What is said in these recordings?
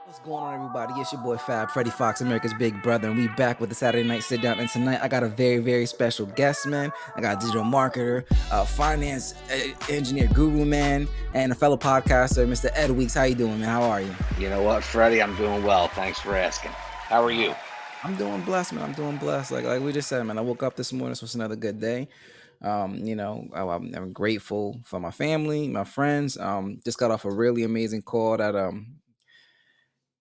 What's going on, everybody? It's your boy Fab Freddy Fox, America's Big Brother, and we back with the Saturday Night Sit Down. And tonight, I got a very, very special guest, man. I got a digital marketer, finance engineer guru, man, and a fellow podcaster, Mr. Ed Weeks. How you doing, man? How are you? You know what, Freddie? I'm doing well. Thanks for asking. How are you? I'm doing blessed, man. I'm doing blessed. Like we just said, man. I woke up this morning. This was another good day. I'm grateful for my family, my friends. Just got off a really amazing call that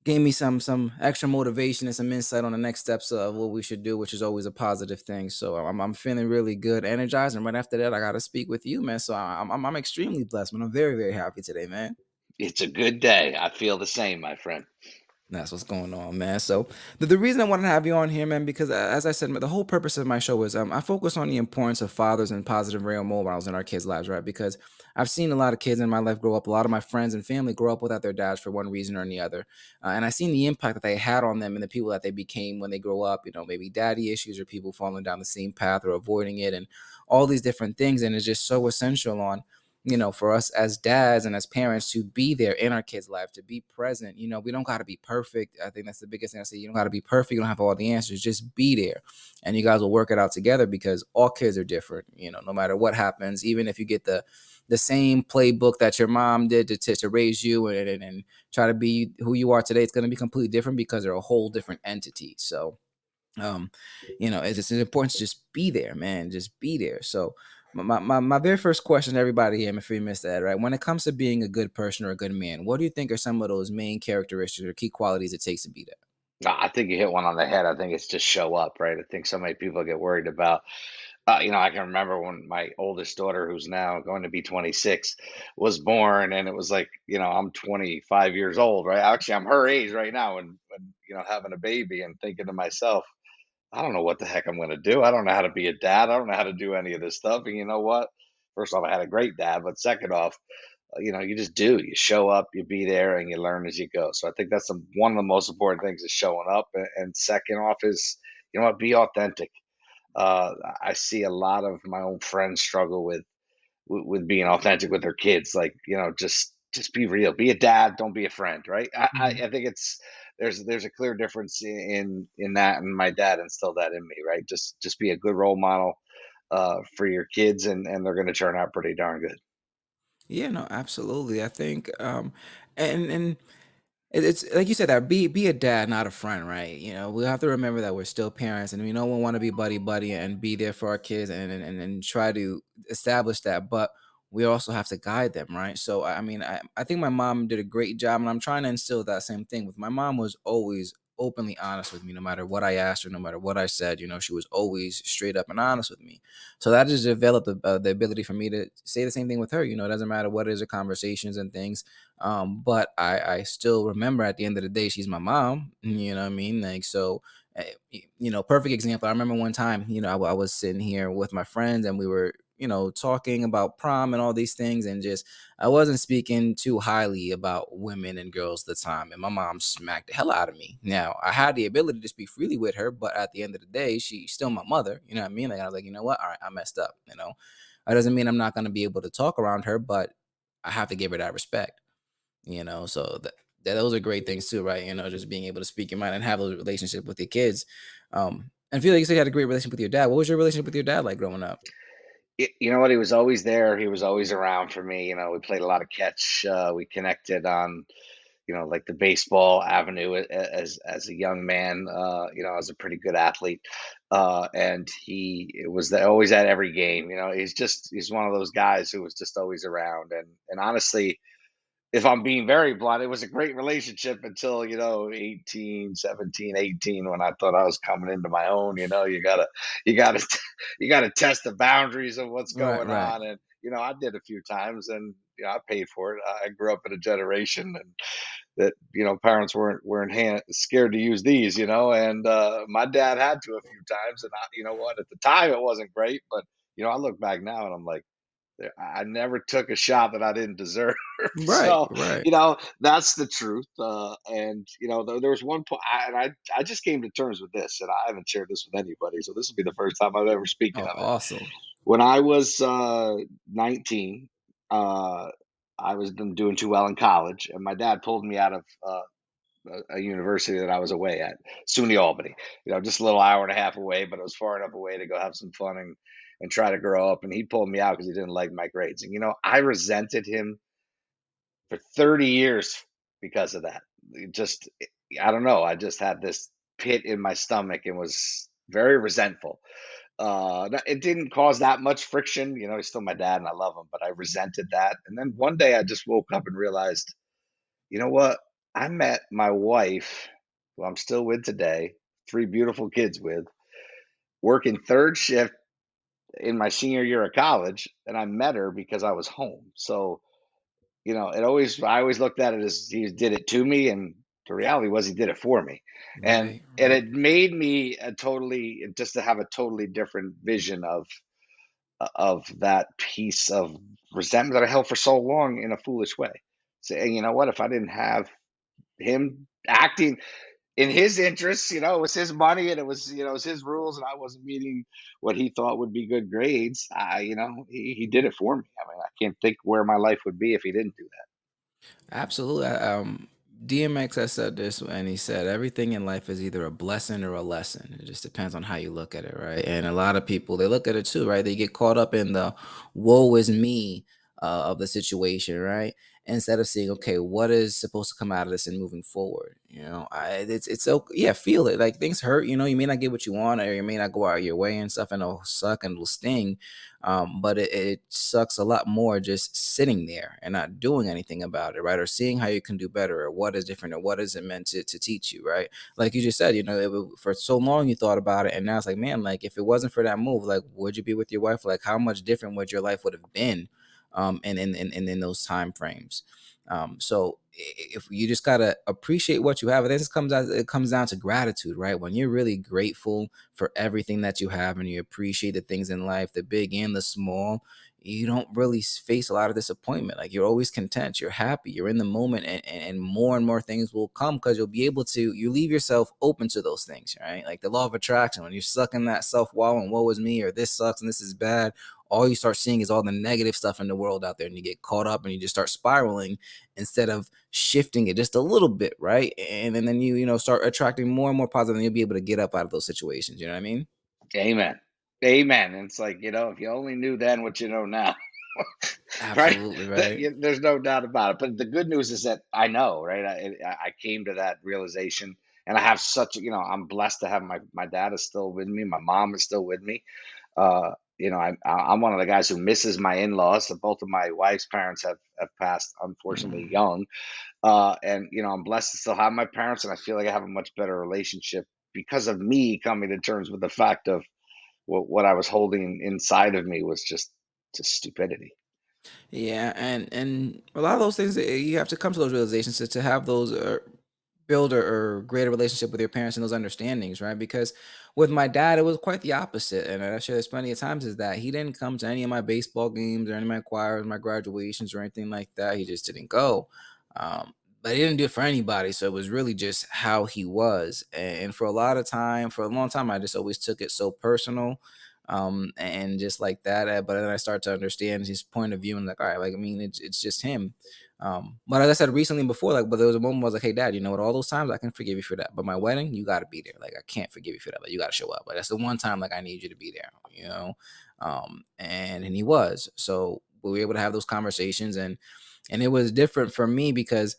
gave me some extra motivation and some insight on the next steps of what we should do, which is always a positive thing. So I'm feeling really good, energized, and right after that, I got to speak with you, man. So I'm extremely blessed, man. I'm very very happy today, man. It's a good day. I feel the same, my friend. That's what's going on, man. So the reason I wanted to have you on here, man, because as I said, man, the whole purpose of my show is I focus on the importance of fathers and positive role models in our kids' lives, right? Because I've seen a lot of kids in my life grow up. A lot of my friends and family grow up without their dads for one reason or the other, and I've seen the impact that they had on them and the people that they became when they grow up. You know, maybe daddy issues or people falling down the same path or avoiding it, and all these different things. And it's just so essential on for us as dads and as parents to be there in our kids' life, to be present. We don't got to be perfect. I think that's the biggest thing I say. You don't got to be perfect. You don't have all the answers. Just be there, and you guys will work it out together because all kids are different. No matter what happens, even if you get the same playbook that your mom did to raise you and try to be who you are today, it's going to be completely different because they're a whole different entity. So um it's important to just be there, man. Just be there. So my very first question to everybody here, if we missed that, right? When it comes to being a good person or a good man, what do you think are some of those main characteristics or key qualities it takes to be that? I think you hit one on the head. I think it's just show up, right? I think so many people get worried about. I can remember when my oldest daughter, who's now going to be 26, was born, and it was like, I'm 25 years old, right? Actually, I'm her age right now, and having a baby, and thinking to myself, I don't know what the heck I'm going to do. I don't know how to be a dad. I don't know how to do any of this stuff. And you know what? First off, I had a great dad, but second off, you just do. You show up, you be there, and you learn as you go. So I think that's one of the most important things is showing up. And second off is, be authentic. I see a lot of my own friends struggle with being authentic with their kids. Like, just be real. Be a dad. Don't be a friend. Right. Mhm. I think there's a clear difference in that, and my dad instilled that in me. Right. Just be a good role model for your kids, and they're going to turn out pretty darn good. Yeah, no, absolutely. I think and it's like you said, that be a dad, not a friend, right? We have to remember that we're still parents, and we don't want to be buddy buddy and be there for our kids and try to establish that, but we also have to guide them, right? So I think my mom did a great job, and I'm trying to instill that same thing with my mom. Was always openly honest with me, no matter what I asked her, no matter what I said. She was always straight up and honest with me. So that just developed the ability for me to say the same thing with her. It doesn't matter what it is, the conversations and things. But I still remember at the end of the day, she's my mom. You know what I mean? Like, so, perfect example. I remember one time, I was sitting here with my friends and we were, talking about prom and all these things. And just, I wasn't speaking too highly about women and girls at the time. And my mom smacked the hell out of me. Now, I had the ability to speak freely with her, but at the end of the day, she's still my mother. You know what I mean? Like, I was like, you know what? All right, I messed up. That doesn't mean I'm not going to be able to talk around her, but I have to give her that respect. So those are great things too, right? Just being able to speak your mind and have a relationship with your kids. And feel like you said you had a great relationship with your dad. What was your relationship with your dad like growing up? You know what? He was always there. He was always around for me. We played a lot of catch. We connected on, like the baseball avenue as a young man. I was a pretty good athlete, and he was always at every game. He's one of those guys who was just always around. And honestly, if I'm being very blunt, it was a great relationship until, 18, 17, 18, when I thought I was coming into my own. You gotta, you gotta test the boundaries of what's Right, going right. on. And, I did a few times, and, I paid for it. I grew up in a generation and that, parents weren't scared to use these, and, my dad had to a few times. And you know what, at the time it wasn't great, but, I look back now and I'm like, I never took a shot that I didn't deserve. Right, So, right. that's the truth. And there was one point, I just came to terms with this, and I haven't shared this with anybody. So this will be the first time I've ever speaking Oh, of it. awesome. When I was 19, uh, I was doing too well in college, and my dad pulled me out of a university that I was away at, SUNY Albany. Just a little hour and a half away, but it was far enough away to go have some fun and try to grow up. And he pulled me out because he didn't like my grades. And I resented him for 30 years because of that. I don't know. I just had this pit in my stomach and was very resentful. It didn't cause that much friction. He's still my dad and I love him, but I resented that. And then one day I just woke up and realized, you know what? I met my wife, who I'm still with today, three beautiful kids with, working third shift in my senior year of college, and I met her because I was home. So, I always looked at it as he did it to me, and the reality was he did it for me. And Right, and right. it made me just to have a totally different vision of that piece of resentment that I held for so long in a foolish way. Saying, you know what, if I didn't have him acting in his interests, it was his money and it was his rules, and I wasn't meeting what he thought would be good grades. He did it for me. I mean, I can't think where my life would be if he didn't do Absolutely. DMX has said this, and he said everything in life is either a blessing or a lesson. It just depends on how you look at it, right? And a lot of people they look at it too, right? They get caught up in the "woe is me" of the situation, right? Instead of seeing, okay, what is supposed to come out of this and moving forward. It's so yeah, feel it. Like things hurt. You may not get what you want, or you may not go out your way and stuff, and it'll suck and it'll sting. But it sucks a lot more just sitting there and not doing anything about it, right? Or seeing how you can do better, or what is different, or what is it meant to teach you, right? Like you just said, for so long you thought about it, and now it's like, man, like if it wasn't for that move, like would you be with your wife? Like how much different would your life would have been, in those time frames? So if you just gotta appreciate what you have, and this comes out, it comes down to gratitude, right? When you're really grateful for everything that you have and you appreciate the things in life, the big and the small, you don't really face a lot of disappointment. Like you're always content, you're happy, you're in the moment, and more and more things will come because you'll be able to, you leave yourself open to those things, right? Like the law of attraction, when you're stuck in that self wallow and woe is me, or this sucks and this is bad, all you start seeing is all the negative stuff in the world out there, and you get caught up and you just start spiraling instead of shifting it just a little bit, right? And then start attracting more and more positive, and you'll be able to get up out of those situations. You know what I mean? that. Amen. Amen. And it's like, if you only knew then what you know now. Right? Absolutely right. There's no doubt about it. But the good news is that I know, right? I came to that realization, and I have I'm blessed to have my dad is still with me, my mom is still with me. I'm one of the guys who misses my in-laws. So both of my wife's parents have passed, unfortunately, Mm. young. And I'm blessed to still have my parents, and I feel like I have a much better relationship because of me coming to terms with the fact of what I was holding inside of me was just stupidity. Yeah, and a lot of those things, you have to come to those realizations to have those build or greater relationship with your parents and those understandings, right? Because with my dad, it was quite the opposite, and I share this plenty of times. Is that he didn't come to any of my baseball games or any of my choirs, my graduations, or anything like that. He just didn't go. But he didn't do it for anybody, so it was really just how he was. And for for a long time, I just always took it so personal, and just like that. But then I start to understand his point of view, and like, all right, like I mean, it's just him. But as I said recently before, like, but there was a moment where I was like, hey, dad, you know what? All those times I can forgive you for that, but my wedding, you got to be there. Like, I can't forgive you for that, but you got to show up. Like, that's the one time, like, I need you to be there. And he was. So we were able to have those conversations, and it was different for me because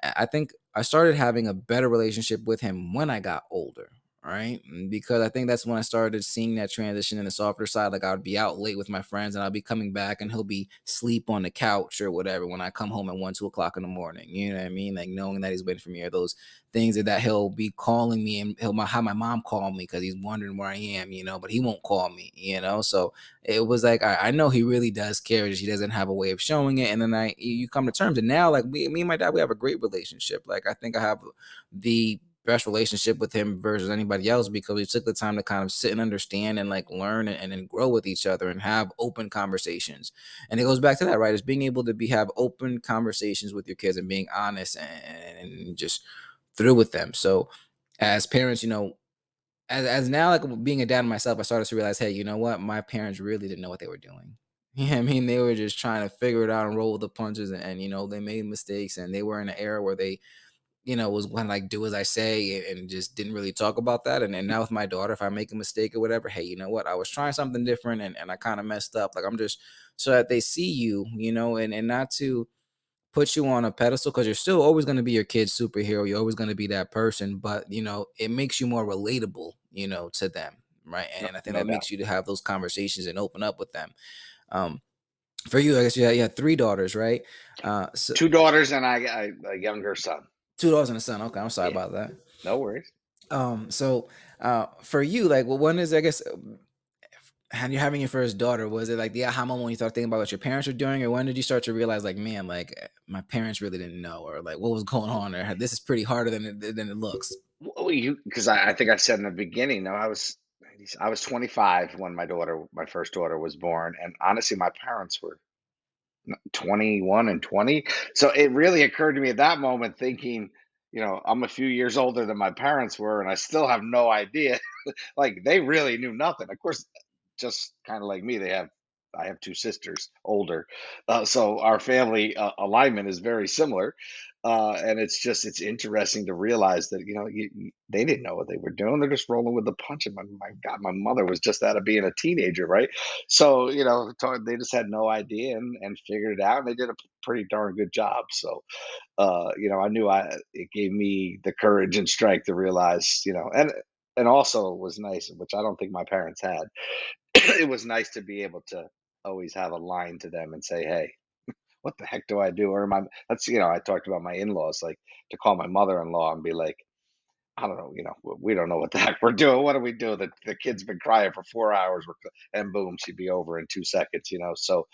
I think I started having a better relationship with him when I got older, right? Because I think that's when I started seeing that transition in the softer side. Like I would be out late with my friends and I'll be coming back and he'll be sleep on the couch or whatever when I come home at 1, 2 o'clock in the morning. You know what I mean? Like knowing that he's waiting for me, or those things that he'll be calling me, and have my mom call me because he's wondering where I am, but he won't call me. So it was like I know he really does care, just he doesn't have a way of showing it. And then you come to terms, and now like me and my dad, we have a great relationship. Like I think I have the best relationship with him versus anybody else because we took the time to kind of sit and understand and like learn and then grow with each other and have open conversations. And it goes back to that, right? Is being able to have open conversations with your kids and being honest and just through with them. So as parents, as now, like being a dad myself, I started to realize, hey, you know what? My parents really didn't know what they were doing. Yeah, I mean, they were just trying to figure it out and roll with the punches, and they made mistakes, and they were in an era where they was kind of like do as I say and just didn't really talk about that. And now with my daughter, if I make a mistake or whatever, hey, you know what? I was trying something different and I kind of messed up. Like I'm just so that they see you, and not to put you on a pedestal because you're still always going to be your kid's superhero. You're always going to be that person, but it makes you more relatable, to them, right? No, And I think no that doubt. makes you to have those conversations and open up with them. Um, for you, I guess you had three daughters, right? So Two daughters and a younger son. two daughters and a son. Okay, I'm sorry Yeah, about that. no worries. So for you, like, well, when is I guess and you're having your first daughter, was it like the aha moment when you start thinking about what your parents were doing, or when did you start to realize, like, man, like my parents really didn't know, or like what was going on, or this is pretty harder than it looks? Well, you because I think I said in the beginning, no, I was 25 when my first daughter was born, and honestly, my parents were 21 and 20. So it really occurred to me at that moment, thinking, I'm a few years older than my parents were, and I still have no idea. Like they really knew nothing. Of course, just kind of like me, I have two sisters, older, so our family alignment is very similar. And it's interesting to realize that they didn't know what they were doing. They're just rolling with the punch. And my God, my mother was just out of being a teenager, right? So they just had no idea and figured it out. And they did a pretty darn good job. So I knew it gave me the courage and strength to realize, and also it was nice, which I don't think my parents had. It was nice to be able to always have a line to them and say, "Hey, what the heck do I do?" Or I talked about my in-laws, like to call my mother-in-law and be like, "I don't know, we don't know what the heck we're doing. What do we do? The kid's been crying for 4 hours, and boom, she'd be over in 2 seconds." So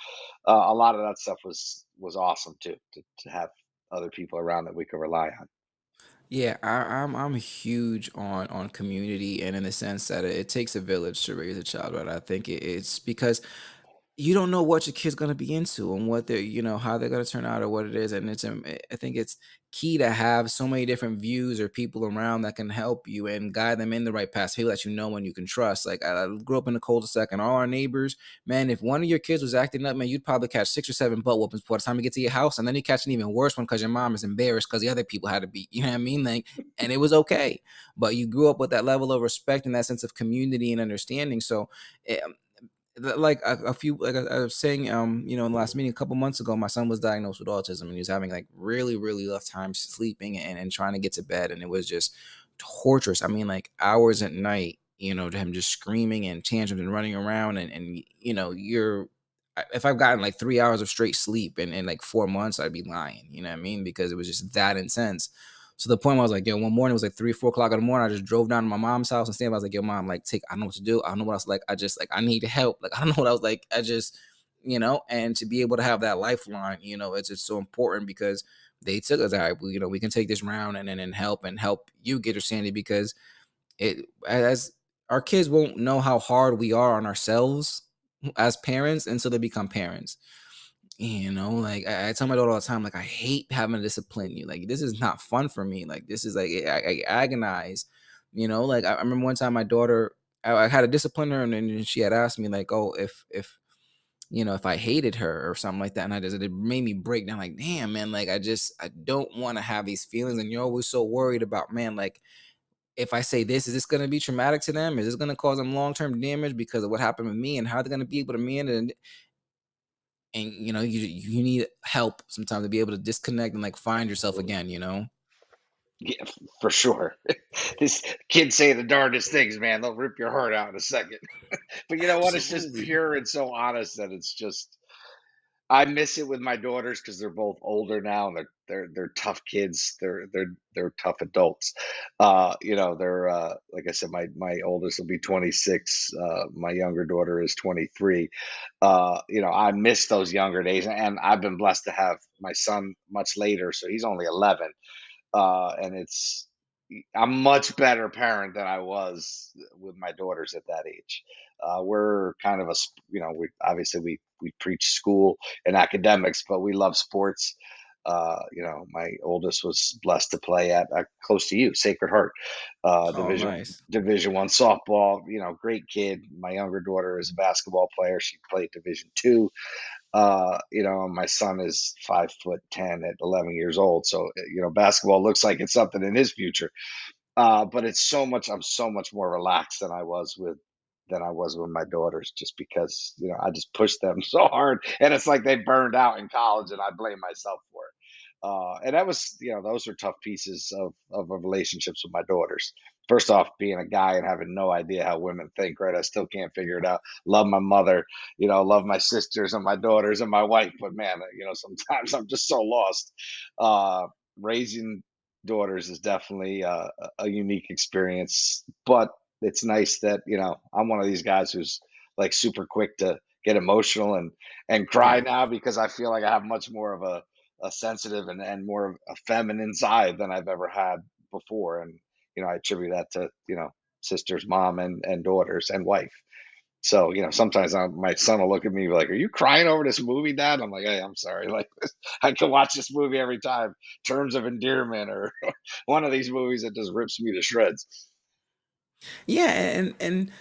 a lot of that stuff was awesome too, to have other people around that we could rely on. Yeah, I'm huge on community, and in the sense that it takes a village to raise a child, right? I think it's because you don't know what your kid's gonna be into and what they're, how they're gonna turn out or what it is. And I think it's key to have so many different views or people around that can help you and guide them in the right path. People that you know and you can trust. Like I grew up in the cul-de-sac, and all our neighbors, man, if one of your kids was acting up, man, you'd probably catch 6 or 7 butt whoopings before the time you get to your house, and then you catch an even worse one because your mom is embarrassed because the other people had to be, you know what I mean? Like, and it was okay, but you grew up with that level of respect and that sense of community and understanding. So. eh, like a few like I was saying in the last meeting a couple months ago, my son was diagnosed with autism, and he was having like really really rough time sleeping and trying to get to bed, and it was just torturous. I mean, like hours at night, to him just screaming and tantrums and running around, and if I've gotten like 3 hours of straight sleep in like 4 months, I'd be lying, you know what I mean, because it was just that intense. So the point where I was like, yo, one morning it was like 3 or 4 o'clock in the morning. I just drove down to my mom's house and stayed. I was like, yo, mom, like, I don't know what to do. I don't know what else. Like, I just, like, I need help. Like, I don't know what I was like. I just, and to be able to have that lifeline, it's just so important because they took us, all right, we can take this round and help you get your sanity because as our kids won't know how hard we are on ourselves as parents until they become parents. Like I tell my daughter all the time, like I hate having to discipline you. Like this is not fun for me. Like this is like I agonize. Like I remember one time my daughter, I had to discipline her, and then she had asked me like, oh, if I hated her or something like that, and it made me break down. Like, damn, man, like I don't want to have these feelings, and you're always so worried about, man, like if I say this, is this going to be traumatic to them? Is this going to cause them long term damage because of what happened with me, and how they're going to be able to manage it? And you need help sometimes to be able to disconnect and like find yourself Absolutely. again. Yeah, for sure. These kids say the darndest things, man. They'll rip your heart out in a second. But you know what? It's just Absolutely. pure and so honest that it's just. I miss it with my daughters because they're both older now, and they're tough kids. They're tough adults. They're like I said, my oldest will be 26. My younger daughter is 23. I miss those younger days, and I've been blessed to have my son much later, so he's only 11. And I'm much better parent than I was with my daughters at that age. We're kind of we obviously we preach school and academics, but we love sports. My oldest was blessed to play at close to you, Sacred Heart, Oh, nice. Division 1 softball. Great kid. My younger daughter is a basketball player. She played Division 2. My son is 5'10" at 11 years old. So basketball looks like it's something in his future. But I'm so much more relaxed than I was with my daughters, just because I just pushed them so hard, and it's like they burned out in college, and I blame myself for it. And that was, those are tough pieces of relationships with my daughters. First off, being a guy and having no idea how women think, right? I still can't figure it out. Love my mother, love my sisters and my daughters and my wife, but man, sometimes I'm just so lost. Raising daughters is definitely a unique experience, but it's nice that I'm one of these guys who's like super quick to get emotional and cry Yeah. now, because I feel like I have much more of a sensitive and more of a feminine side than I've ever had before. And I attribute that to sisters, mom, and daughters and wife. So sometimes my son will look at me and be like, "Are you crying over this movie, Dad?" I'm like, "Hey, I'm sorry. Like, I can watch this movie every time. Terms of Endearment, or one of these movies that just rips me to shreds." Yeah, and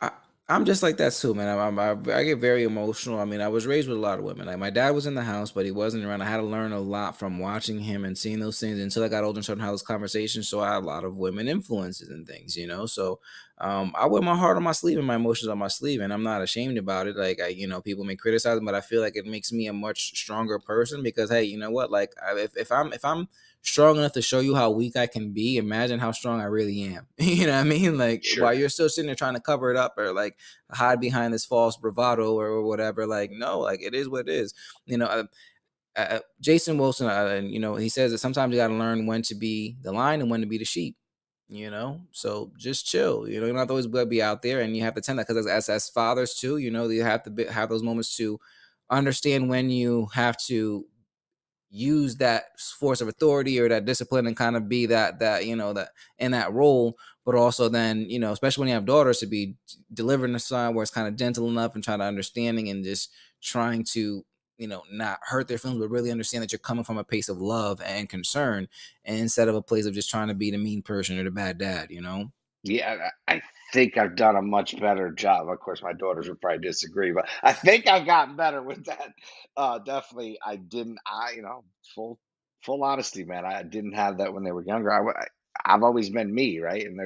I, I'm just like that too, man. I get very emotional. I mean, I was raised with a lot of women. Like my dad was in the house, but he wasn't around. I had to learn a lot from watching him and seeing those things until I got older and started having those conversations. So I had a lot of women influences and things, you know. So I wear my heart on my sleeve and my emotions on my sleeve, and I'm not ashamed about it. Like people may criticize, me, but I feel like it makes me a much stronger person because hey, you know what? Like if I'm strong enough to show you how weak I can be, imagine how strong I really am. You know what I mean? Like while Sure. you're still sitting there trying to cover it up or like hide behind this false bravado or whatever. Like no, like it is what it is. You know, Jason Wilson, and he says that sometimes you got to learn when to be the lion and when to be the sheep. So just chill. You don't have to always be out there, and you have to tend that because as fathers too, you have to have those moments to understand when you have to use that force of authority or that discipline and kind of be that in that role, but also then especially when you have daughters, to be delivering a son where it's kind of gentle enough and trying to understanding and just trying to not hurt their feelings but really understand that you're coming from a place of love and concern, and instead of a place of just trying to be the mean person or the bad dad. Yeah, I think I've done a much better job. Of course, my daughters would probably disagree, but I think I've gotten better with that. Definitely, I didn't. Full full honesty, man. I didn't have that when they were younger. I've always been me, right? And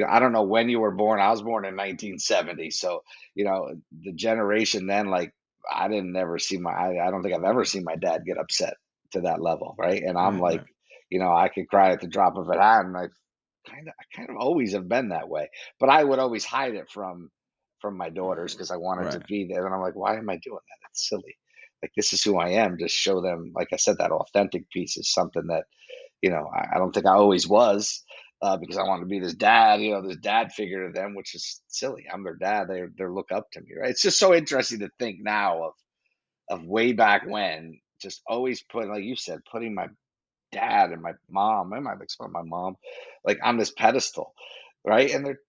I don't know when you were born. I was born in 1970, so the generation then, like, I didn't never see I don't think I've ever seen my dad get upset to that level, right? And I'm Right, like, right, I could cry at the drop of a hat, and I kind of always have been that way, but I would always hide it from my daughters because I wanted to right. be there. And I'm like, why am I doing that? It's silly. Like, this is who I am. Just show them, like I said, that authentic piece is something that I don't think I always was, because I wanted to be this dad figure to them, which is silly. I'm their dad. They look up to me, right? It's just so interesting to think now of way back when, just always putting, like you said, putting my dad and my mom and my mom, like, on this pedestal, right? And they're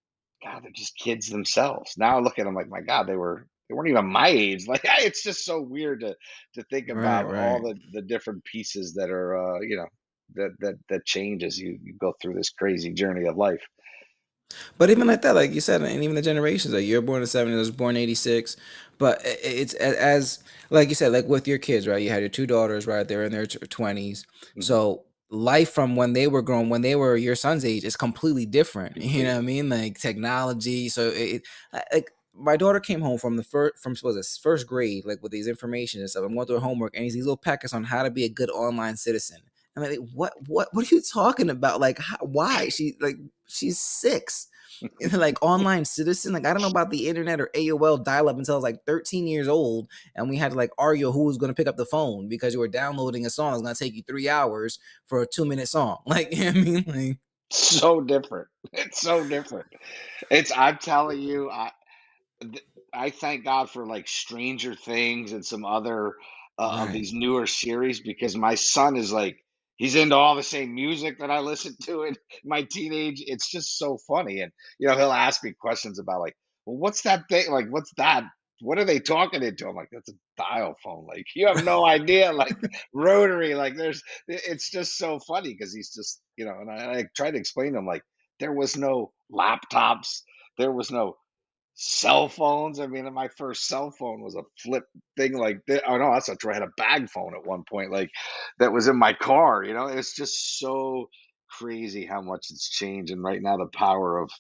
just kids themselves. Now I look at them like, my God, they weren't even my age. Like, it's just so weird to think Right, about all right. the different pieces that are, that change as you go through this crazy journey of life. But even like that, like you said, and even the generations, like you're born in '70, I was born '86, but it's as like you said, like with your kids, right? You had your two daughters, right? They're in their 20s, Hmm. so life from when they were grown, when they were your son's age, is completely different. You know what I Completely. mean? Like technology. So like my daughter came home from the first was this first grade, like with these information and stuff. I'm going through her homework, and these little packets on how to be a good online citizen. I'm like, what are you talking about? Like, why? She's 6. Like online citizen. Like I don't know about the internet or AOL dial up until I was like 13 years old, and we had to like argue who was going to pick up the phone because you were downloading a song that's going to take you 3 hours for a 2 minute song. Like you know what I mean, like So different. It's so different. I'm telling you, th- I thank God for, like, Stranger Things and some other of right, these newer series, because my son is like, he's into all the same music that I listen to in my teenage. It's just so funny, and he'll ask me questions about, like, well, what's that thing? Like, what's that? what are they talking into? I'm like, that's a dial phone. Like, you have no idea. Like, rotary. Like, it's just so funny because he's just, and I tried to explain to him, like, there was no laptops, there was no cell phones. I mean, my first cell phone was a flip thing like this. Oh no, that's not true. I had a bag phone at one point, like that was in my car. It's just so crazy how much it's changed. And right now, the power of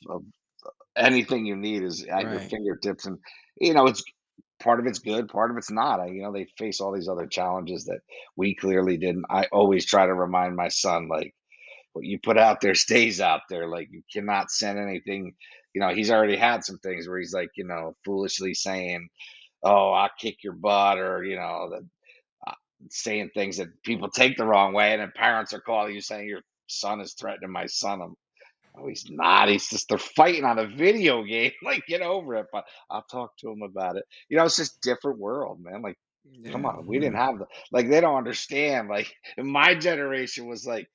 anything you need is at your Right. fingertips. And it's part of it's good, part of it's not. They face all these other challenges that we clearly didn't. I always try to remind my son, like, what you put out there stays out there. Like, you cannot send anything. He's already had some things where he's like, foolishly saying, "Oh, I'll kick your butt," or uh, saying things that people take the wrong way, and then parents are calling you saying your son is threatening my son. Oh, he's not. He's just they're fighting on a video game. Like, get over it. But I'll talk to him about it. It's just different world, man. Like, come Yeah, on, we didn't right. have like they don't understand. Like, in my generation was like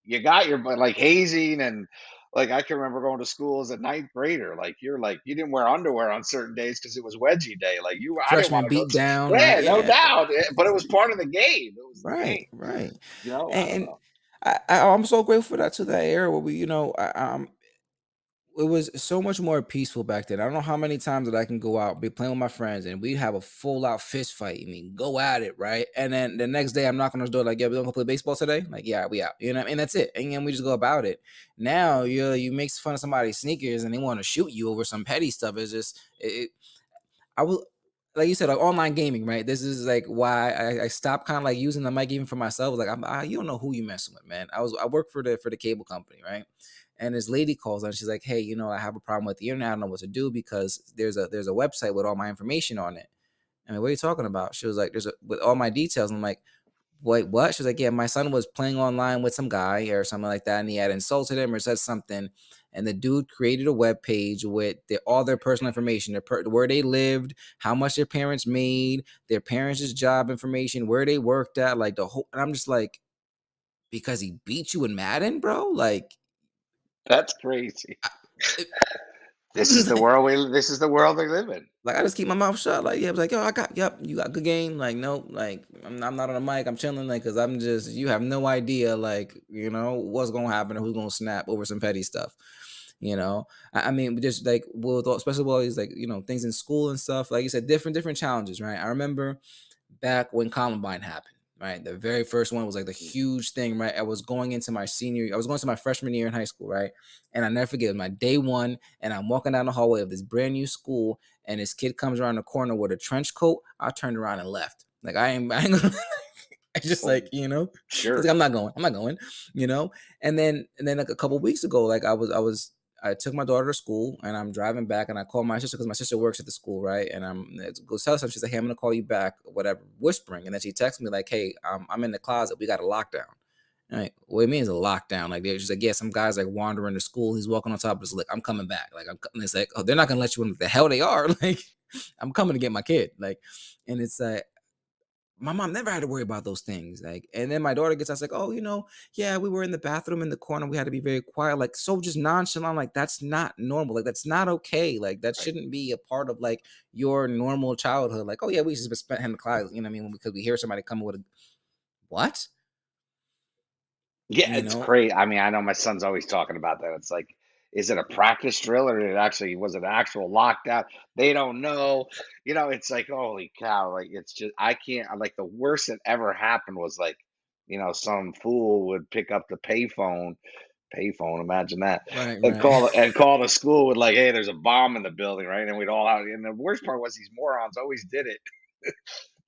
you got your but like hazing and like I can remember going to school as a ninth grader. Like, you're like you didn't wear underwear on certain days because it was wedgie day. Like, I didn't want Freshman to go beat down, to right? yeah, no Yeah. doubt. But it was part of the game. It was the Right, game. right. I don't And know. I'm so grateful for that to that era where we, it was so much more peaceful back then. I don't know how many times that I can go out, be playing with my friends, and we'd have a full out fist fight. I mean, go at it, right? And then the next day, I'm knocking on his door, like, "Yeah, we don't go play baseball today." Like, "Yeah, we out." You know, what I mean, that's it. And then we just go about it. Now, you make fun of somebody's sneakers, and they want to shoot you over some petty stuff. It's just, I will, like you said, like online gaming, right? This is like why I stopped kind of like using the mic even for myself. Like, you don't know who you messing with, man. I work for the cable company, right? And this lady calls and she's like, "Hey, I have a problem with the internet. I don't know what to do because there's a website with all my information on it." And I'm like, "What are you talking about?" She was like, "There's a with all my details." I'm like, "Wait, what?" She was like, "Yeah, my son was playing online with some guy or something like that, and he had insulted him or said something. And the dude created a web page with all their personal information, where they lived, how much their parents made, their parents' job information, where they worked at, like the whole." And I'm just like, "Because he beat you in Madden, bro? Like, That's crazy. I, it, This is the world they live in. like I just keep my mouth shut. Like, yeah, I was like, yo, yep, you got good game. Like, nope, like I'm not on the mic. I'm chilling, like, cause I'm just, you have no idea, like, what's gonna happen or who's gonna snap over some petty stuff. I mean, just like especially with all these like things in school and stuff. Like you said, different challenges, right? I remember back when Columbine happened. Right, the very first one was like the huge thing. Right, I was going to my freshman year in high school. Right, and I never forget it was my day one, and I'm walking down the hallway of this brand new school, and this kid comes around the corner with a trench coat. I turned around and left. Like I ain't gonna, I just Oh, like, it's like sure. I'm not going, you know. And then like a couple weeks ago, like I took my daughter to school and I'm driving back and I called my sister because my sister works at the school, right? And I'm go tell her something. She's like, "Hey, I'm gonna call you back," whatever, whispering. And then she texts me like, "Hey, I'm in the closet. We got a lockdown." And like, what it means a lockdown? Like, she's like, "Yeah, some guys like wandering to school. He's walking on top of his lick. I'm coming back. Like, and it's like, oh, they're not gonna let you in. What the hell they are? Like, I'm coming to get my kid. Like, and it's like, my mom never had to worry about those things. Like, and then my daughter gets us like, "Oh, yeah, we were in the bathroom in the corner. We had to be very quiet." Like, so just nonchalant. Like, that's not normal. Like, that's not okay. Like, that Right. shouldn't be a part of like your normal childhood. Like, "Oh yeah, we just spent in the closet." You know what I mean? Because we hear somebody coming with a what? Yeah, You it's know? great. I mean, I know my son's always talking about that. It's like, is it a practice drill or was it actual lockdown? They don't know. It's like, holy cow. Like, it's just, I can't, like, the worst that ever happened was like, some fool would pick up the payphone, imagine that, Right, and right. call the school with like, hey, there's a bomb in the building, right? And we'd all out. And the worst part was these morons always did it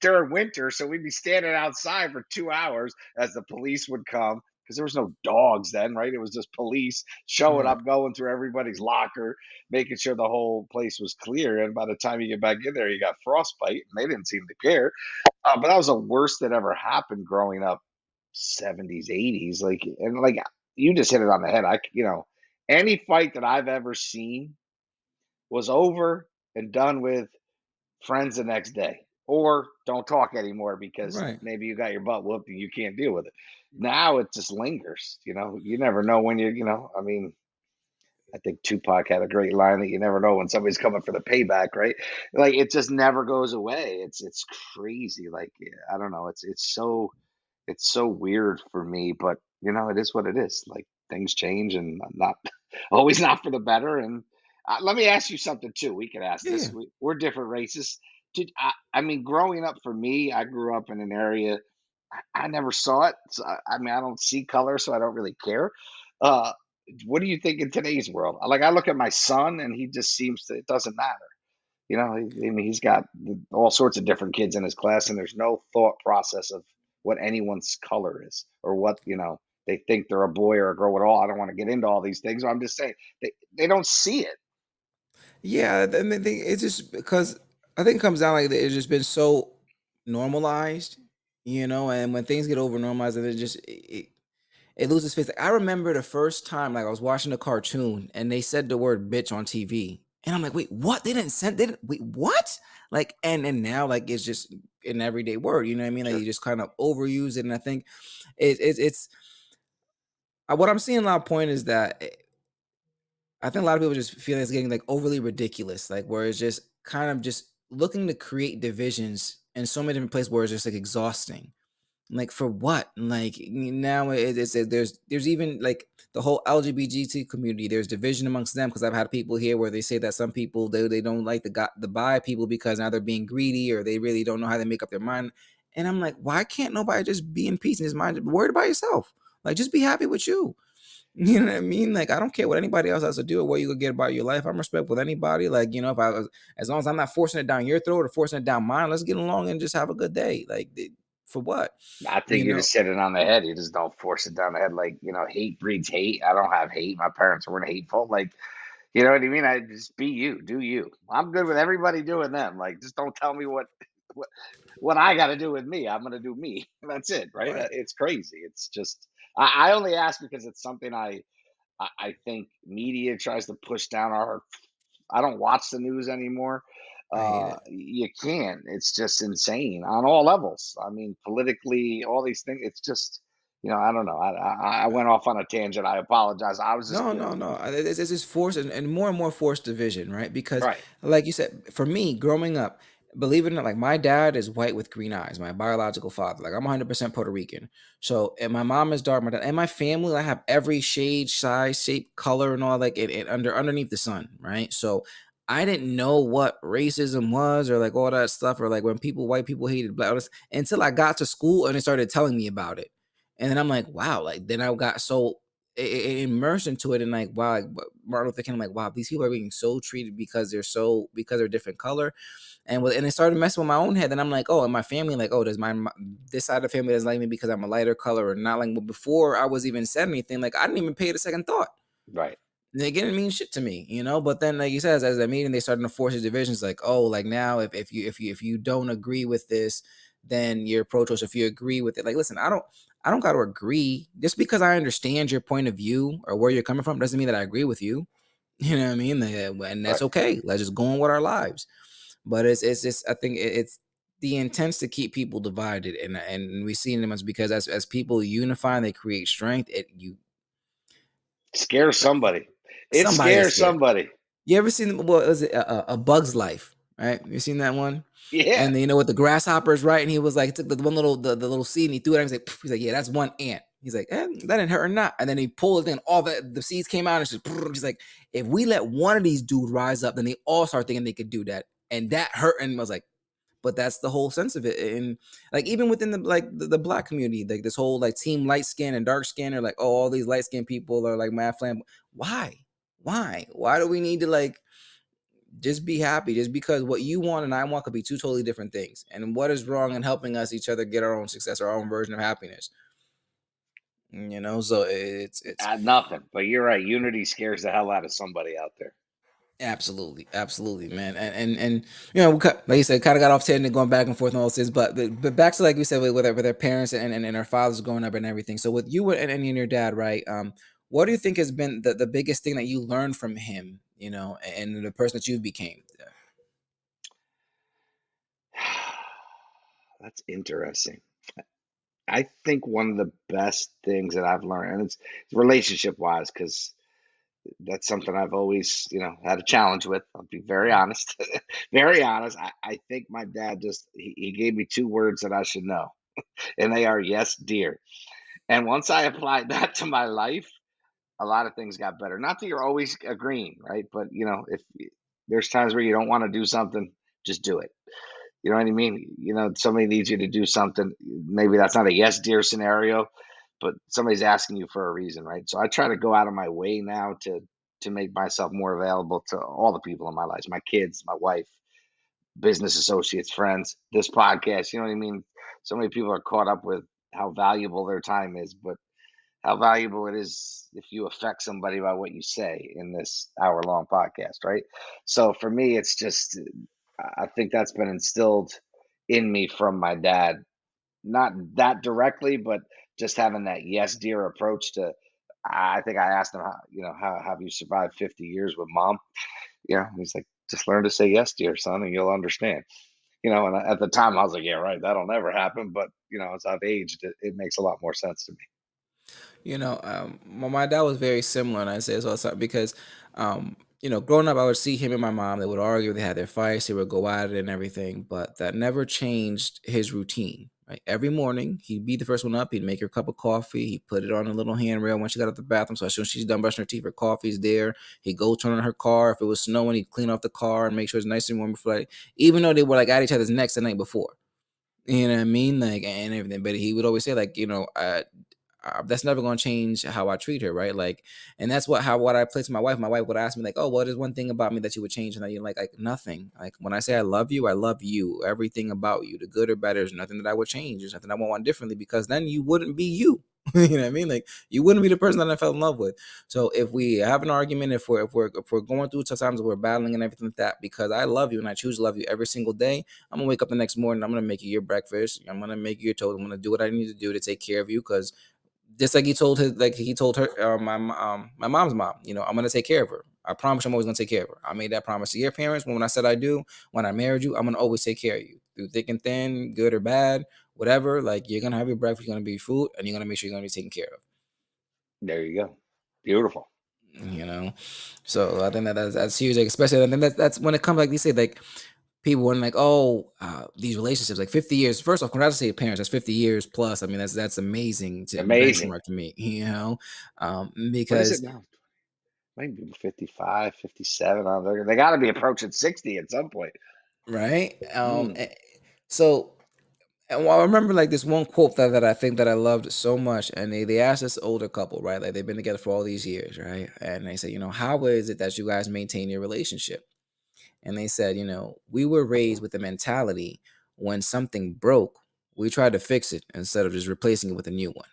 during winter, so we'd be standing outside for 2 hours as the police would come because there was no dogs then, right? It was just police showing Right. up, going through everybody's locker, making sure the whole place was clear. And by the time you get back in there, you got frostbite, and they didn't seem to care. But that was the worst that ever happened growing up, 70s, 80s, like, and like you just hit it on the head. Any fight that I've ever seen was over and done with, friends the next day, or don't talk anymore because Right. maybe you got your butt whooped and you can't deal with it. Now it just lingers. You never know when I mean, I think Tupac had a great line that you never know when somebody's coming for the payback, right? Like it just never goes away. It's crazy. Like I don't know. It's so weird for me, but it is what it is. Like things change, and not always not for the better. And let me ask you something too. We could ask Yeah, this. yeah. We're different races. I mean, growing up for me, I grew up in an area. I never saw it. So I mean, I don't see color, so I don't really care. Uh, what do you think in today's world? Like, I look at my son, and he just seems to. It doesn't matter. I mean, he's got all sorts of different kids in his class, and there's no thought process of what anyone's color is or what, they think they're a boy or a girl at all. I don't want to get into all these things. I'm just saying they don't see it. Yeah, I mean, it's just because I think it comes down like it's just been so normalized, and when things get over normalized, and it loses face. Like, I remember the first time like I was watching a cartoon and they said the word bitch on TV, and I'm like, wait, what? They didn't wait, what? Like, and now like it's just an everyday word. You know what I mean? Like Sure. you just kind of overuse it, and I think it's what I'm seeing a lot of point is that I think a lot of people just feel it's getting like overly ridiculous, like where it's just kind of just looking to create divisions in so many different places where it's just like exhausting. Like for what? Like now there's even like the whole LGBT community. There's division amongst them because I've had people here where they say that some people they don't like the bi people because now they're being greedy or they really don't know how to make up their mind. And I'm like, why can't nobody just be in peace and just mind worried about yourself? Like just be happy with you. You know what I mean? Like, I don't care what anybody else has to do or what you could get about your life. I'm respectful with anybody. Like, if I was, as long as I'm not forcing it down your throat or forcing it down mine, let's get along and just have a good day. Like, for what? I think You you know? just hit it on the head. You just don't force it down the head. Like, hate breeds hate. I don't have hate. My parents weren't hateful. Like, you know what I mean? I just be you, do you. I'm good with everybody doing them. Like, just don't tell me what what I got to do with me. I'm gonna do me. That's it, right? Right. It's crazy. It's just I only ask because it's something I think media tries to push down our. I don't watch the news anymore. I hate it. You can't. It's just insane on all levels. I mean, politically, all these things. It's just, I don't know. I went off on a tangent. I apologize. I was just No, being no, no. It's just forced and more forced division, right? Because, right, like you said, for me, growing up, believe it or not, like my dad is white with green eyes, my biological father. Like I'm 100% Puerto Rican. So, and my mom is dark. My dad and my family, I have every shade, size, shape, color, and all like it underneath the sun, right? So, I didn't know what racism was or like all that stuff or like when white people hated black until I got to school and they started telling me about it. And then I'm like, wow, like then I got so immersed into it and like wow, like Martin Luther King, I'm like wow, these people are being so treated because they're different color, and it started messing with my own head. And I'm like, oh, and my family, like, oh, does this side of the family doesn't like me because I'm a lighter color or not like. But before I was even said anything, like I didn't even pay it a second thought. right. They didn't mean shit to me, But then, like you said, as a meeting, they started to force the divisions. Like, oh, like now, if you don't agree with this, then you're pro-choice. If you agree with it, like, listen, I don't got to agree just because I understand your point of view or where you're coming from doesn't mean that I agree with you. You know what I mean? And that's Right. okay. Let's just go on with our lives. But it's just I think it's the intents to keep people divided, and we see them as because as people unify and they create strength. Scares somebody. It Somebody gets scares scared. somebody. You ever seen what was it? A Bug's Life, right? You seen that one? Yeah. And with the grasshoppers, right? And he was like, took the one the little seed and he threw it. And he's like, "Pff," he's like, yeah, that's one ant. He's like, that didn't hurt or not. And then he pulled it, and all the seeds came out, and it's just, he's like, if we let one of these dudes rise up, then they all start thinking they could do that, and that hurt. And I was like, but that's the whole sense of it. And like even within the black community, like this whole like team light skin and dark skin, or like, oh, all these light skinned people are like mad flam. Why? Why do we need to like just be happy just because what you want and I want could be two totally different things? And what is wrong in helping us each other get our own success, our own version of happiness? So it's Nothing. But you're right. Unity scares the hell out of somebody out there. absolutely, absolutely, man. And like you said, kind of got off tangent going back and forth and all this, but back to like we said with our parents and our fathers growing up and everything. So with you and your dad, right? What do you think has been the biggest thing that you learned from him, and the person that you became? That's interesting. I think one of the best things that I've learned, and it's relationship wise, because That's something I've always, had a challenge with. I'll be very honest. Very honest. I think my dad just he gave me two words that I should know, and they are yes, dear. And once I applied that to my life, a lot of things got better. Not that you're always agreeing, right? But if there's times where you don't want to do something, just do it. You know what I mean? Somebody needs you to do something. Maybe that's not a yes, dear scenario, but somebody's asking you for a reason, right? So I try to go out of my way now to make myself more available to all the people in my life, my kids, my wife, business associates, friends, this podcast. You know what I mean? So many people are caught up with how valuable their time is, but how valuable it is if you affect somebody by what you say in this hour long podcast, right? So for me, it's just, I think that's been instilled in me from my dad, not that directly, but just having that yes, dear approach to. I think I asked him, how have you survived 50 years with mom? He's like, just learn to say yes, dear son, and you'll understand. And at the time, I was like, yeah, right, that'll never happen. But as I've aged, it makes a lot more sense to me. My dad was very similar, and I say this all the time because, growing up, I would see him and my mom. They would argue, they had their fights, they would go at it and everything, but that never changed his routine. Right, every morning he'd be the first one up. He'd make her a cup of coffee. He'd put it on a little handrail when she got out the bathroom. So as soon as she's done brushing her teeth, her coffee's there. He'd go turn on her car. If it was snowing, he'd clean off the car and make sure it's nice and warm before, like, even though they were like at each other's necks the night before. You know what I mean? Like, and everything. But he would always say, like, that's never going to change how I treat her, right? Like, and that's what I place my wife. My wife would ask me, like, "Oh, what is one thing about me that you would change?" And you're like nothing. Like when I say I love you. Everything about you, the good or bad, there's nothing that I would change. There's nothing I would want differently because then you wouldn't be you. You know what I mean? Like you wouldn't be the person that I fell in love with. So if we have an argument, if we're going through tough times, we're battling and everything like that, because I love you and I choose to love you every single day. I'm gonna wake up the next morning. I'm gonna make you your breakfast. I'm gonna make you your toast. I'm gonna do what I need to do to take care of you because just like he told her, my mom's mom, I'm gonna take care of her. I promise I'm always gonna take care of her. I made that promise to your parents when I said I do. When I married you, I'm gonna always take care of you through thick and thin, good or bad, whatever. Like you're gonna have your breakfast, you're gonna be food, and you're gonna make sure you're gonna be taken care of. There you go. Beautiful. You know, so I think that's huge. Like, especially I think that's when it comes like you say, like people when like, oh, these relationships like 50 years. First off, congratulations to your parents. That's 50 years plus. I mean, that's amazing to Amazing. benchmark to me. What is it Because now? Maybe 55, 57. They got to be approaching 60 at some point. right. Mm, So and well, I remember like this one quote that I think that I loved so much, and they asked this older couple, right? Like they've been together for all these years, right? And they said, how is it that you guys maintain your relationship? And they said, we were raised with the mentality when something broke, we tried to fix it instead of just replacing it with a new one.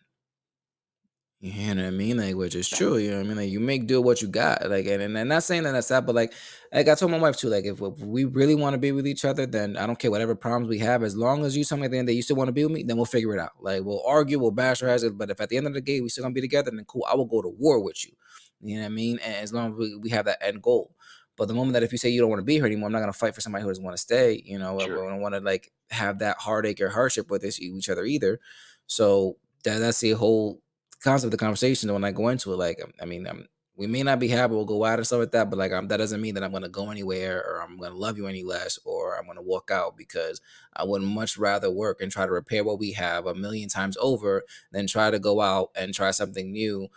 You know what I mean? Like, which is true. You know what I mean? Like, you make do what you got. Like, and not saying that that's that, but like I told my wife too. Like, if we really want to be with each other, then I don't care whatever problems we have. As long as you tell me at the end that you still want to be with me, then we'll figure it out. Like, we'll argue, we'll bash our heads, but if at the end of the day we still gonna be together, then cool. I will go to war with you. You know what I mean? And as long as we have that end goal. But the moment that if you say you don't want to be here anymore, I'm not gonna fight for somebody who doesn't want to stay. I sure. don't want to like have that heartache or hardship with each other either. So that's the whole concept of the conversation when I go into it. Like, I mean, we may not be happy, we'll go out and stuff like that, but like, that doesn't mean that I'm gonna go anywhere or I'm gonna love you any less or I'm gonna walk out because I would much rather work and try to repair what we have a million times over than try to go out and try something new.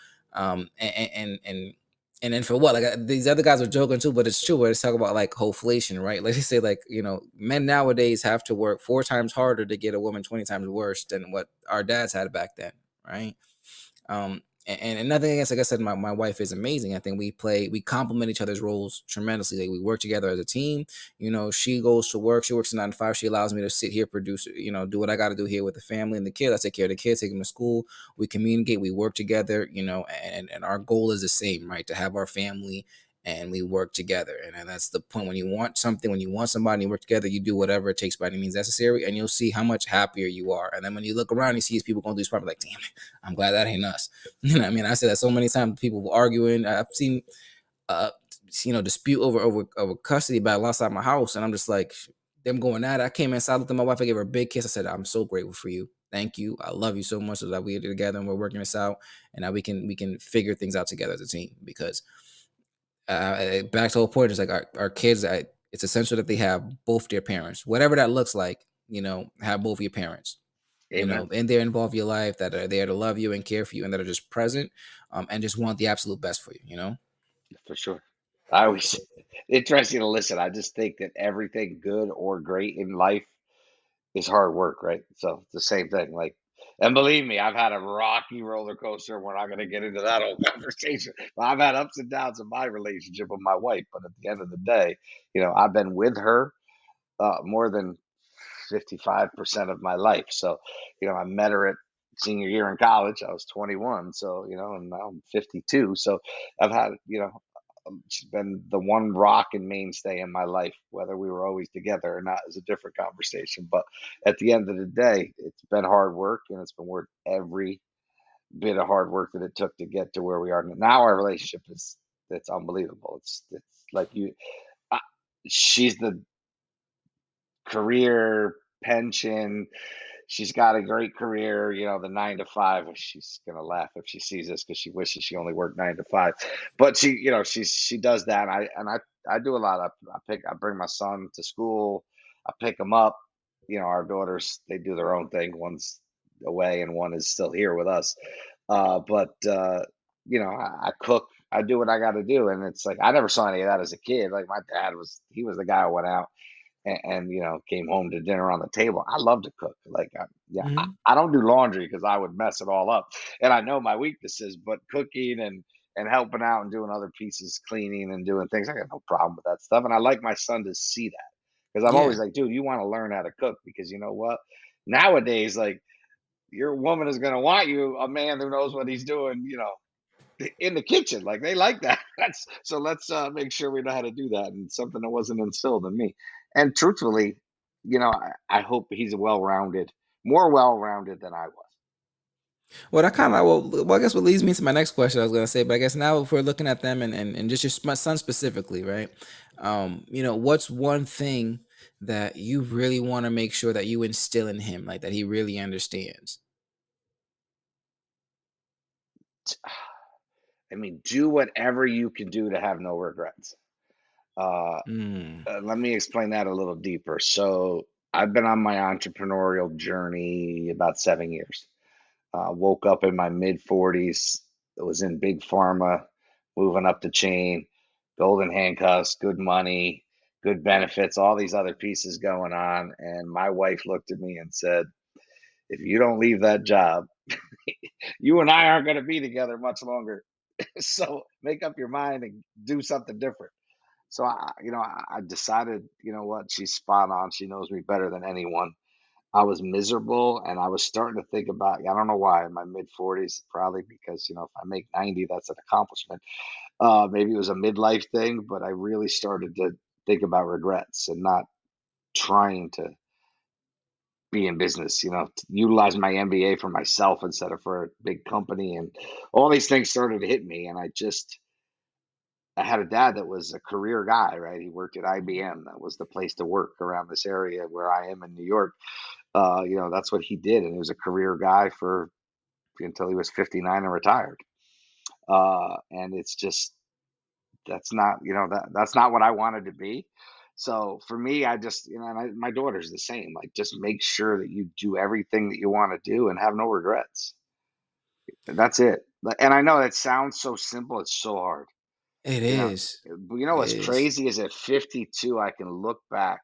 And then for what? Like these other guys are joking too, but it's true. Where it's talk about like hoflation, right? Like they say, like men nowadays have to work 4 times harder to get a woman 20 times worse than what our dads had back then, right? And nothing against, like I said, my wife is amazing. I think we complement each other's roles tremendously. Like we work together as a team. She goes to work, she works a 9 to 5. She allows me to sit here, produce, do what I got to do here with the family and the kids. I take care of the kids, take them to school. We communicate, we work together, and our goal is the same, right? To have our family and we work together. And that's the point. When you want something, when you want somebody, you work together, you do whatever it takes by any means necessary, and you'll see how much happier you are. And then when you look around, you see these people going through these problems, like, damn it, I'm glad that ain't us. You know what I mean? I say that so many times, people arguing. I've seen, uh, dispute over custody battle outside my house, and I'm just like, them going at it. I came inside, looked at my wife, I gave her a big kiss. I said, I'm so grateful for you. Thank you. I love you so much that we are together and we're working this out, and now we can figure things out together as a team because Back to the whole point, it's like our kids. It's essential that they have both their parents, whatever that looks like. Have both your parents. Amen. And they're involved in your life, that are there to love you and care for you, and that are just present, and just want the absolute best for you. For sure. I So, always interesting to listen. I just think that everything good or great in life is hard work, right? So it's the same thing. Like, and believe me, I've had a rocky roller coaster. We're not going to get into that whole conversation. But I've had ups and downs in my relationship with my wife. But at the end of the day, I've been with her more than 55% of my life. So, I met her at senior year in college. I was 21. So, and now I'm 52. So I've had, she's been the one rock and mainstay in my life. Whether we were always together or not is a different conversation. But at the end of the day, it's been hard work, and it's been worth every bit of hard work that it took to get to where we are now. Our relationship is it's unbelievable. It's like uh, she's the career pension. She's got a great career, the 9 to 5. She's gonna laugh if she sees this because she wishes she only worked 9 to 5. But she does that. And I do a lot. I bring my son to school. I pick him up. Our daughters, they do their own thing. One's away and one is still here with us. But I cook. I do what I got to do, and it's like I never saw any of that as a kid. Like my dad he was the guy who went out and came home to dinner on the table. I love to cook. Like, yeah, mhm. I don't do laundry because I would mess it all up, and I know my weaknesses. But cooking and helping out and doing other pieces, cleaning and doing things, I got no problem with that stuff. And I like my son to see that because I'm Yeah. always like, dude, you want to learn how to cook because you know what? Nowadays, like your woman is going to want you a man who knows what he's doing. In the kitchen. Like they like that. That's so let's make sure we know how to do that. And something that wasn't instilled in me. And truthfully, I hope he's more well-rounded than I was. Well, that kind of I guess what leads me to my next question I was gonna say, but I guess now if we're looking at them and just my son specifically, right? What's one thing that you really want to make sure that you instill in him, like that he really understands? I mean, do whatever you can do to have no regrets. Uh, Mm. Let me explain that a little deeper. So, I've been on my entrepreneurial journey about 7 years. Woke up in my mid 40s. Was in big pharma, moving up the chain, golden handcuffs, good money, good benefits, all these other pieces going on. And my wife looked at me and said, "If you don't leave that job, you and I aren't going to be together much longer. So make up your mind and do something different." So I decided, you know what, she's spot on. She knows me better than anyone. I was miserable and I was starting to think about, I don't know why, in my mid 40s, probably because, if I make 90, that's an accomplishment. Maybe it was a midlife thing, but I really started to think about regrets and not trying to be in business, to utilize my MBA for myself instead of for a big company. And all these things started to hit me. And I had a dad that was a career guy, right? He worked at IBM. That was the place to work around this area where I am in New York. That's what he did, and he was a career guy for until he was 59 and retired. And it's just that's not that's not what I wanted to be. So for me, I just and my daughter's the same. Like, just make sure that you do everything that you want to do and have no regrets. That's it. And I know that sounds so simple. It's so hard. It You know, is. but It what's is. crazy is at 52, I can look back.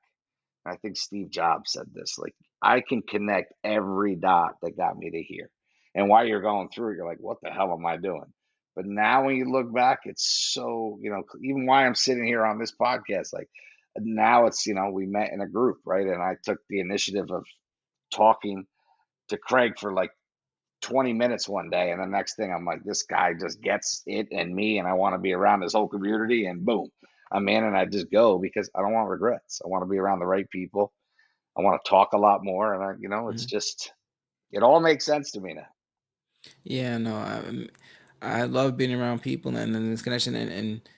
I think Steve Jobs said this, like, I can connect every dot that got me to here. And while you're going through it, you're like, what the hell am I doing? But now when you look back, it's so, even why I'm sitting here on this podcast, like now it's, we met in a group, right? And I took the initiative of talking to Craig for like 20 minutes one day. And the next thing I'm like, this guy just gets it and me, and I want to be around this whole community. And boom, I'm in and I just go because I don't want regrets. I want to be around the right people. I want to talk a lot more. And it's Mhm. just, it all makes sense to me now. Yeah, no, I love being around people and this connection, and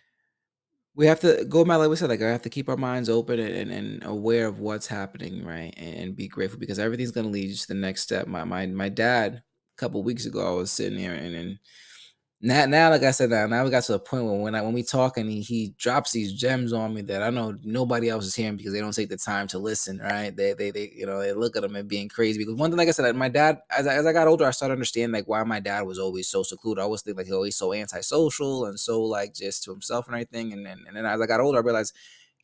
we have to go by, like we said, like I have to keep our minds open and aware of what's happening, right? And be grateful because everything's gonna lead you to the next step. My dad, a couple weeks ago, I was sitting here and Now, like I said, now we got to the point where when we talk and he drops these gems on me that I know nobody else is hearing because they don't take the time to listen, right? They they look at him and being crazy because one thing, like I said, my dad as I got older, I started understanding like why my dad was always so secluded. I always think like he always so antisocial and so like just to himself and everything. And then as I got older, I realized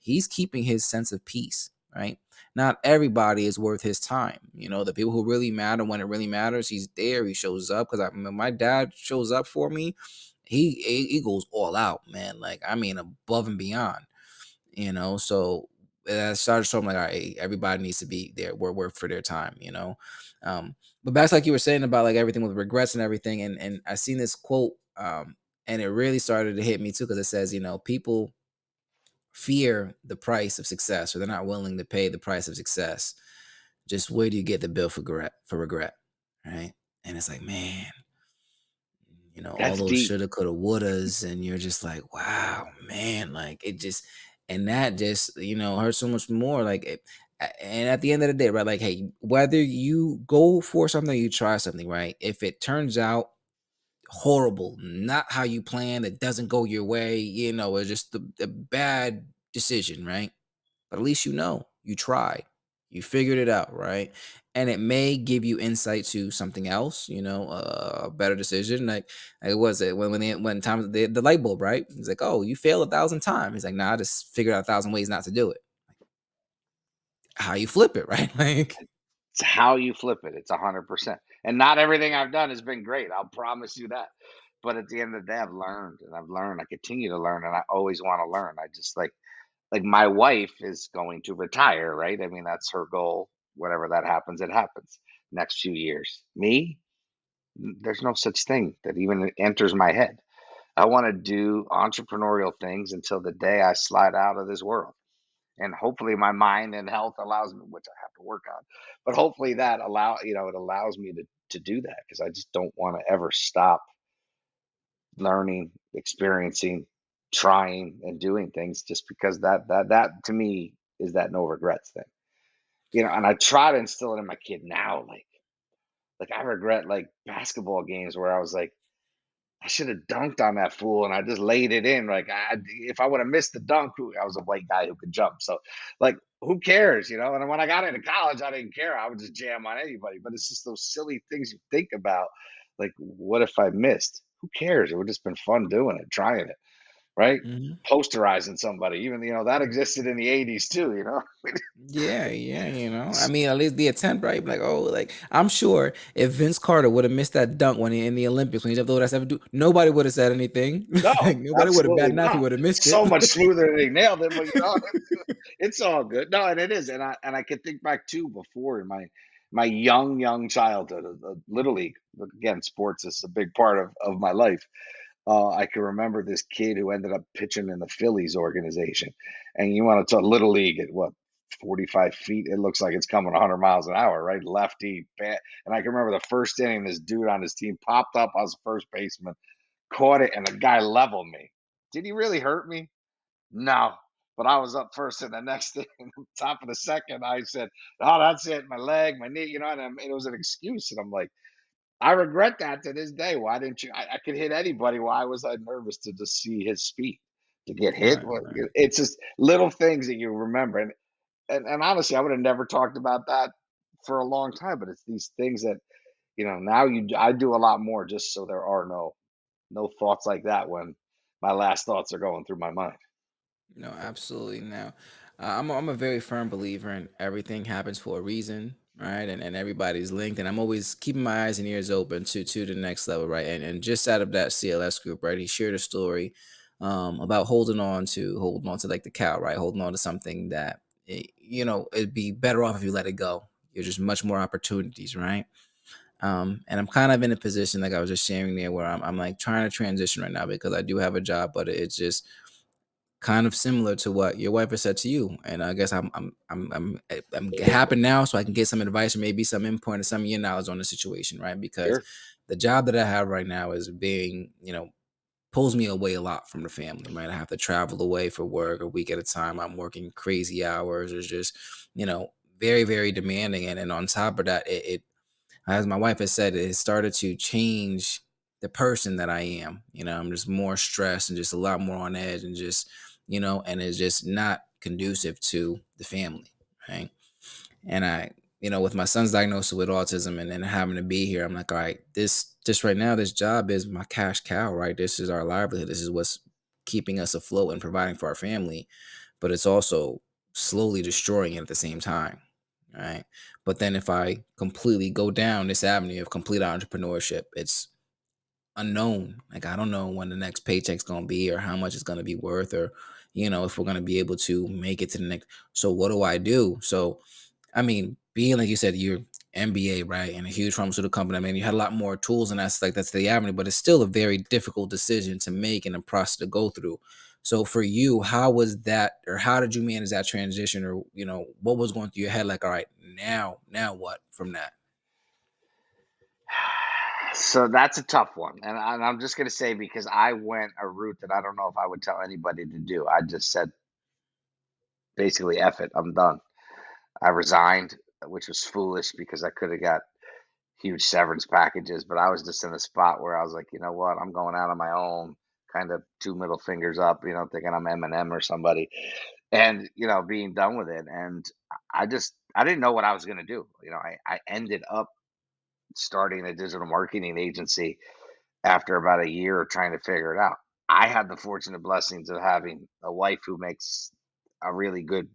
he's keeping his sense of peace, right? Not everybody is worth his time. The people who really matter when it really matters, he's there. He shows up because when my dad shows up for me, he goes all out, man. Like I mean, above and beyond. So I started showing like, all right, everybody needs to be there. We're worth for their time. But back to like you were saying about like everything with regrets and everything, and I seen this quote, and it really started to hit me too because it says, people fear the price of success, or they're not willing to pay the price of success. Just where do you get the bill for regret, right? And it's like, man, all That's those deep. shoulda, coulda, wouldas, and you're just like, wow, man, like it just, and that just, hurts so much more. Like, and at the end of the day, right? Like, hey, whether you go for something, or you try something, right? If it turns out horrible, not how you planned, it doesn't go your way, it's just the bad decision, right? But at least you tried, you figured it out, right? And it may give you insight to something else, a better decision. Like it was it when times the light bulb, right? He's like, oh, you failed 1,000 times. He's like, nah, I just figured out 1,000 ways not to do it. How you flip it, right? Like, It's how you flip it. It's 100%. And not everything I've done has been great. I'll promise you that. But at the end of the day, I've learned and I've learned. I continue to learn, and I always want to learn. I just like my wife is going to retire, right? I mean, that's her goal. Whatever that happens, it happens next few years. Me, there's no such thing that even enters my head. I want to do entrepreneurial things until the day I slide out of this world. And hopefully my mind and health allows me, which I have to work on, but hopefully that it allows me to do that, because I just don't want to ever stop learning, experiencing, trying, and doing things, just because that to me is that no regrets thing. And I try to instill it in my kid now, like I regret like basketball games where I was like, I should have dunked on that fool, and I just laid it in. Like, if I would have missed the dunk, I was a white guy who could jump. So, like, who cares, And then when I got into college, I didn't care. I would just jam on anybody. But it's just those silly things you think about. Like, what if I missed? Who cares? It would just been fun doing it, trying it, right? mhm. Posterizing somebody, even that existed in the '80s too. Yeah, yeah, I mean, at least the attempt, right? Like, oh, like I'm sure if Vince Carter would have missed that dunk when he in the Olympics when he's up there, do nobody would have said anything. No, Like nobody would have absolutely batted an eye if he not. would have missed it. So much smoother than he nailed it, but it's all good. No, and it is, and I can think back too before in my young childhood, little league. Again, sports is a big part of my life. I can remember this kid who ended up pitching in the Phillies organization, and you want to talk little league at what, 45 feet? It looks like it's coming 100 miles an hour, right? Lefty, bat. And I can remember the first inning, this dude on his team popped up. I was first baseman, caught it, and the guy leveled me. Did he really hurt me? No. But I was up first in the next inning, top of the second. I said, "Oh, that's it. My leg, my knee, and it was an excuse." And I'm like, I regret that to this day. Why didn't you? I could hit anybody. Why was I nervous to just see his speed? To get hit? Right, Well, right. it's just little things that you remember. And honestly, I would have never talked about that for a long time. But it's these things that now I do a lot more, just so there are no thoughts like that when my last thoughts are going through my mind. No, absolutely. Now, I'm a very firm believer in everything happens for a reason, right? And everybody's linked, and I'm always keeping my eyes and ears open to the next level, right? And just out of that CLS group, right? He shared a story about holding on to like the cow, right? Holding on to something that it'd be better off if you let it go. There's just much more opportunities, right? And I'm kind of in a position like I was just sharing there where I'm like trying to transition right now because I do have a job, but it's just kind of similar to what your wife has said to you, and I guess I'm happy now, so I can get some advice or maybe some input or some of your knowledge on the situation, right? Because Sure. the job that I have right now is being, pulls me away a lot from the family, right? I have to travel away for work a week at a time. I'm working crazy hours. It's just, very, very demanding, and on top of that, it as my wife has said, it started to change the person that I am. I'm just more stressed and just a lot more on edge and just, and it's just not conducive to the family, right? And with my son's diagnosis with autism and then having to be here, I'm like, all right, this just right now, this job is my cash cow, right? This is our livelihood. This is what's keeping us afloat and providing for our family, but it's also slowly destroying it at the same time. Right. But then if I completely go down this avenue of complete entrepreneurship, it's unknown. Like I don't know when the next paycheck's gonna be or how much it's gonna be worth or, if we're gonna be able to make it to the next. So what do I do? So I mean, being like you said, you're MBA, right? And a huge pharmaceutical company. I mean, you had a lot more tools and that's the avenue, but it's still a very difficult decision to make and a process to go through. So for you, how was that or how did you manage that transition or what was going through your head? Like, all right, now what from that? So that's a tough one, and I'm just gonna say because I went a route that I don't know if I would tell anybody to do. I just said basically, "F it, I'm done." I resigned, which was foolish because I could have got huge severance packages, but I was just in a spot where I was like, you know what, I'm going out on my own, kind of two middle fingers up, thinking I'm Eminem or somebody, and being done with it. And I didn't know what I was gonna do. I ended up starting a digital marketing agency after about a year of trying to figure it out. I had the fortunate blessings of having a wife who makes a really good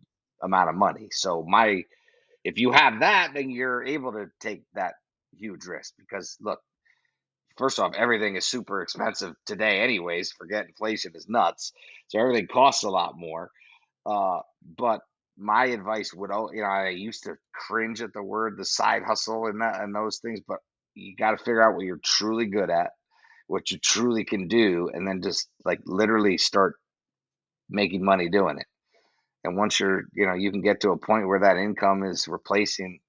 amount of money. So my if you have that, then you're able to take that huge risk because look, first off, everything is super expensive today, anyways. Forget inflation is nuts. So everything costs a lot more. But my advice would, I used to cringe at the word, the side hustle and those things, but you got to figure out what you're truly good at, what you truly can do, and then just like literally start making money doing it. And once you can get to a point where that income is replacing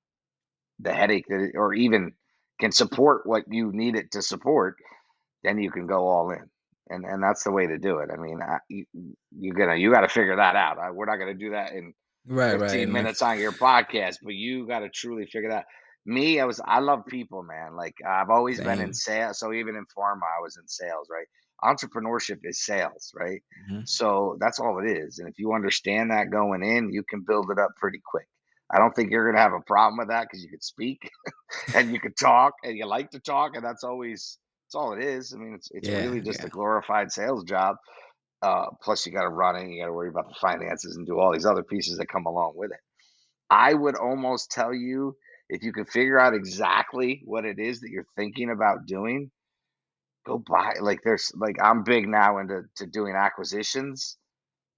the headache or even can support what you need it to support, then you can go all in. And that's the way to do it. I mean, you got to figure that out. We're not gonna do that in Right, right. 15 And minutes on your podcast, but you got to truly figure that. Me, I love people, man. Like I've always been in same. sales. So even in pharma, I was in sales, right? Entrepreneurship is sales, right? Mhm. So that's all it is. And if you understand that going in, you can build it up pretty quick. I don't think you're gonna have a problem with that because you could speak and you could talk and you like to talk, and that's all it is. I mean, it's Yeah, really just a yeah. glorified sales job. Plus, you got to run it, you got to worry about the finances and do all these other pieces that come along with it. I would almost tell you if you can figure out exactly what it is that you're thinking about doing, go buy. Like there's like I'm big now into doing acquisitions.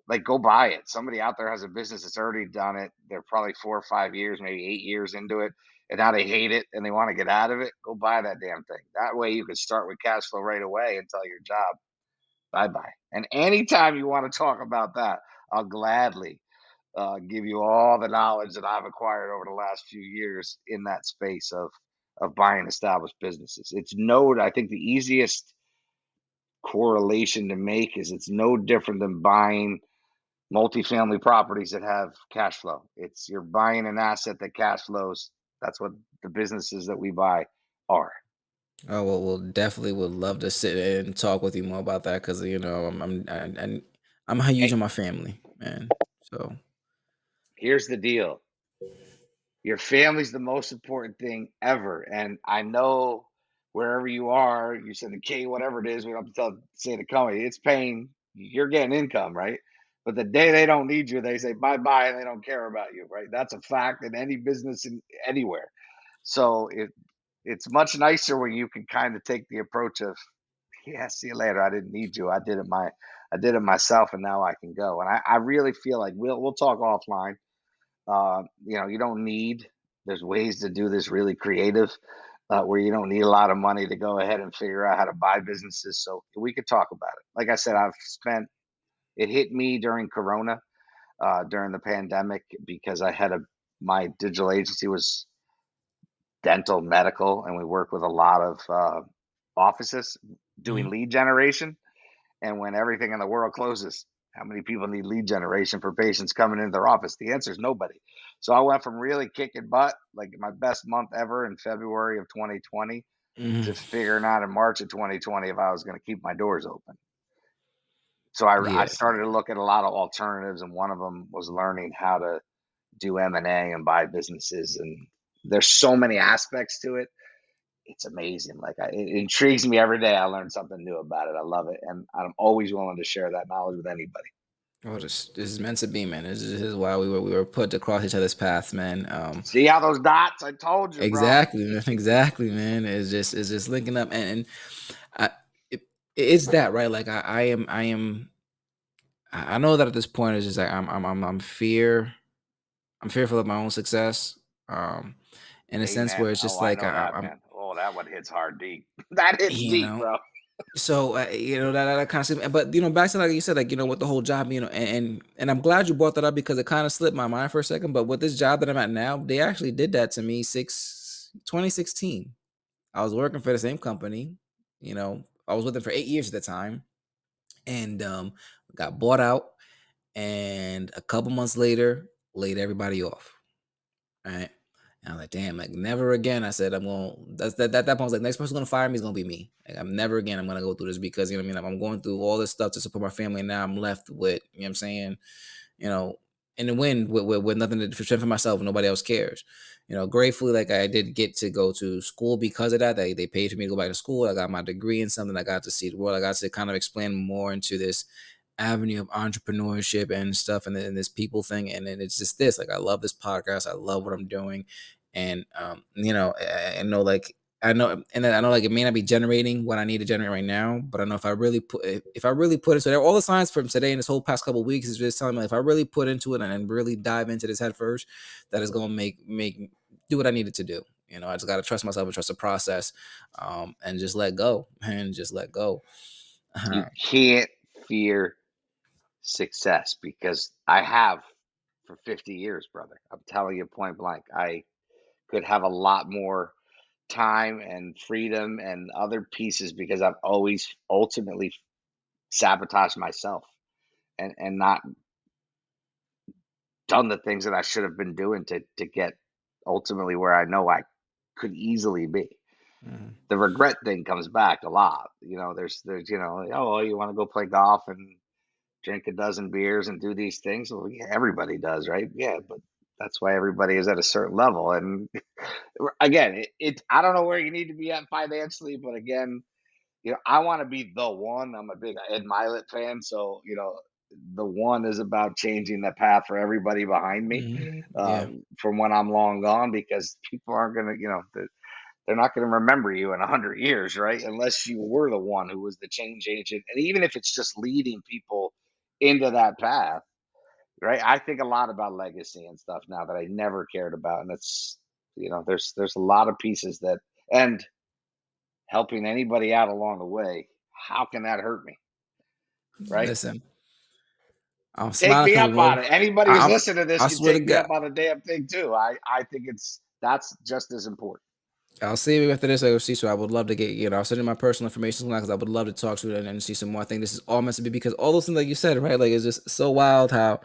Like go buy it. Somebody out there has a business that's already done it. They're probably 4 or 5 years, maybe 8 years into it, and now they hate it and they want to get out of it. Go buy that damn thing. That way you can start with cash flow right away and tell your job bye bye. And anytime you want to talk about that, I'll gladly give you all the knowledge that I've acquired over the last few years in that space of buying established businesses. I think the easiest correlation to make is it's no different than buying multifamily properties that have cash flow. It's you're buying an asset that cash flows. That's what the businesses that we buy are. Oh well, we'll definitely would love to sit and talk with you more about that because I'm huge Hey, on my family, man. So here's the deal. Your family's the most important thing ever. And I know wherever you are, you said the K, whatever it is, we don't have to say the company, it's paying, you're getting income, right? But the day they don't need you, they say bye bye and they don't care about you, right? That's a fact in any business in anywhere. So it's much nicer when you can kind of take the approach of, yeah, see you later. I didn't need you. I did it myself and now I can go. And I really feel like we'll talk offline. You don't need. There's ways to do this really creative, where you don't need a lot of money to go ahead and figure out how to buy businesses. So we could talk about it. Like I said, I've spent. It hit me during Corona, during the pandemic, because my digital agency was dental medical, and we work with a lot of offices doing mhm. lead generation. And when everything in the world closes, how many people need lead generation for patients coming into their office? The answer is nobody. So I went from really kicking butt, like my best month ever in February of 2020. Mhm. to figuring out in March of 2020 if I was going to keep my doors open. So I Yeah. started to look at a lot of alternatives, and one of them was learning how to do M&A and buy businesses. And there's so many aspects to it. It's amazing. It intrigues me every day. I learn something new about it. I love it, and I'm always willing to share that knowledge with anybody. Well, this is meant to be, man. This is why we were put to cross each other's paths, man. See how those dots? I told you, bro. Exactly, man. Exactly, man. It's just linking up, and I, it, it's that right. Like I know that at this point it's just like I'm fearful of my own success. In a sense Amen. where it's Oh, just I like know that, I'm man. Oh, that one hits hard deep. That hits you deep, know bro. So, that kind of, but back to like you said, like with the whole job, and I'm glad you brought that up because it kind of slipped my mind for a second. But with this job that I'm at now, they actually did that to me 2016. I was working for the same company, I was with them for 8 years at the time, and got bought out, and a couple months later, laid everybody off. Right. And I'm like, damn, like never again. I said, I'm going that point I was like, next person gonna fire me is gonna be me. Like I'm never again I'm gonna go through this because you know what I mean. I'm going through all this stuff to support my family, and now I'm left with, you know what I'm saying, you know, in the wind with nothing to defend for myself, and nobody else cares. Gratefully, like I did get to go to school because of that. They paid for me to go back to school. I got my degree in something. I got to see the world. I got to kind of explain more into this avenue of entrepreneurship and stuff, and this people thing. And then it's just this, like, I love this podcast. I love what I'm doing. And I know, like, I know, and then I know, like, it may not be generating what I need to generate right now, but I know if I really put it, so there all the signs from today and this whole past couple of weeks is just telling me, if I really put into it and really dive into this head first, that is going to make do what I needed to do. I just got to trust myself and trust the process, and just let go and just let go. You Uh, can't fear success because I have for 50 years, brother. I'm telling you point blank. I could have a lot more time and freedom and other pieces because I've always ultimately sabotaged myself and not done the things that I should have been doing to get ultimately where I know I could easily be. mhm. The regret thing comes back a lot. There's oh, you want to go play golf and drink a dozen beers and do these things. Well, yeah, everybody does, right? Yeah, but that's why everybody is at a certain level. And again, I don't know where you need to be at financially, but again, I want to be the one. I'm a big Ed Milet fan, so the one is about changing the path for everybody behind me, Yeah. from when I'm long gone, because people aren't gonna, they're not going to remember you in 100 years, right? Unless you were the one who was the change agent, and even if it's just leading people into that path, right? I think a lot about legacy and stuff now that I never cared about, and it's there's a lot of pieces that, and helping anybody out along the way. How can that hurt me, right? Listen, I'm Take smiling me because up on it. Anybody who's I'm listening to this I can swear to take me God, up on the damn thing too. I think that's just as important. I'll see you after this. I will see. So I would love to get, I'll send you my personal information because I would love to talk to you and see some more. I think this is all meant to be because all those things, like you said, right? Like, it's just so wild how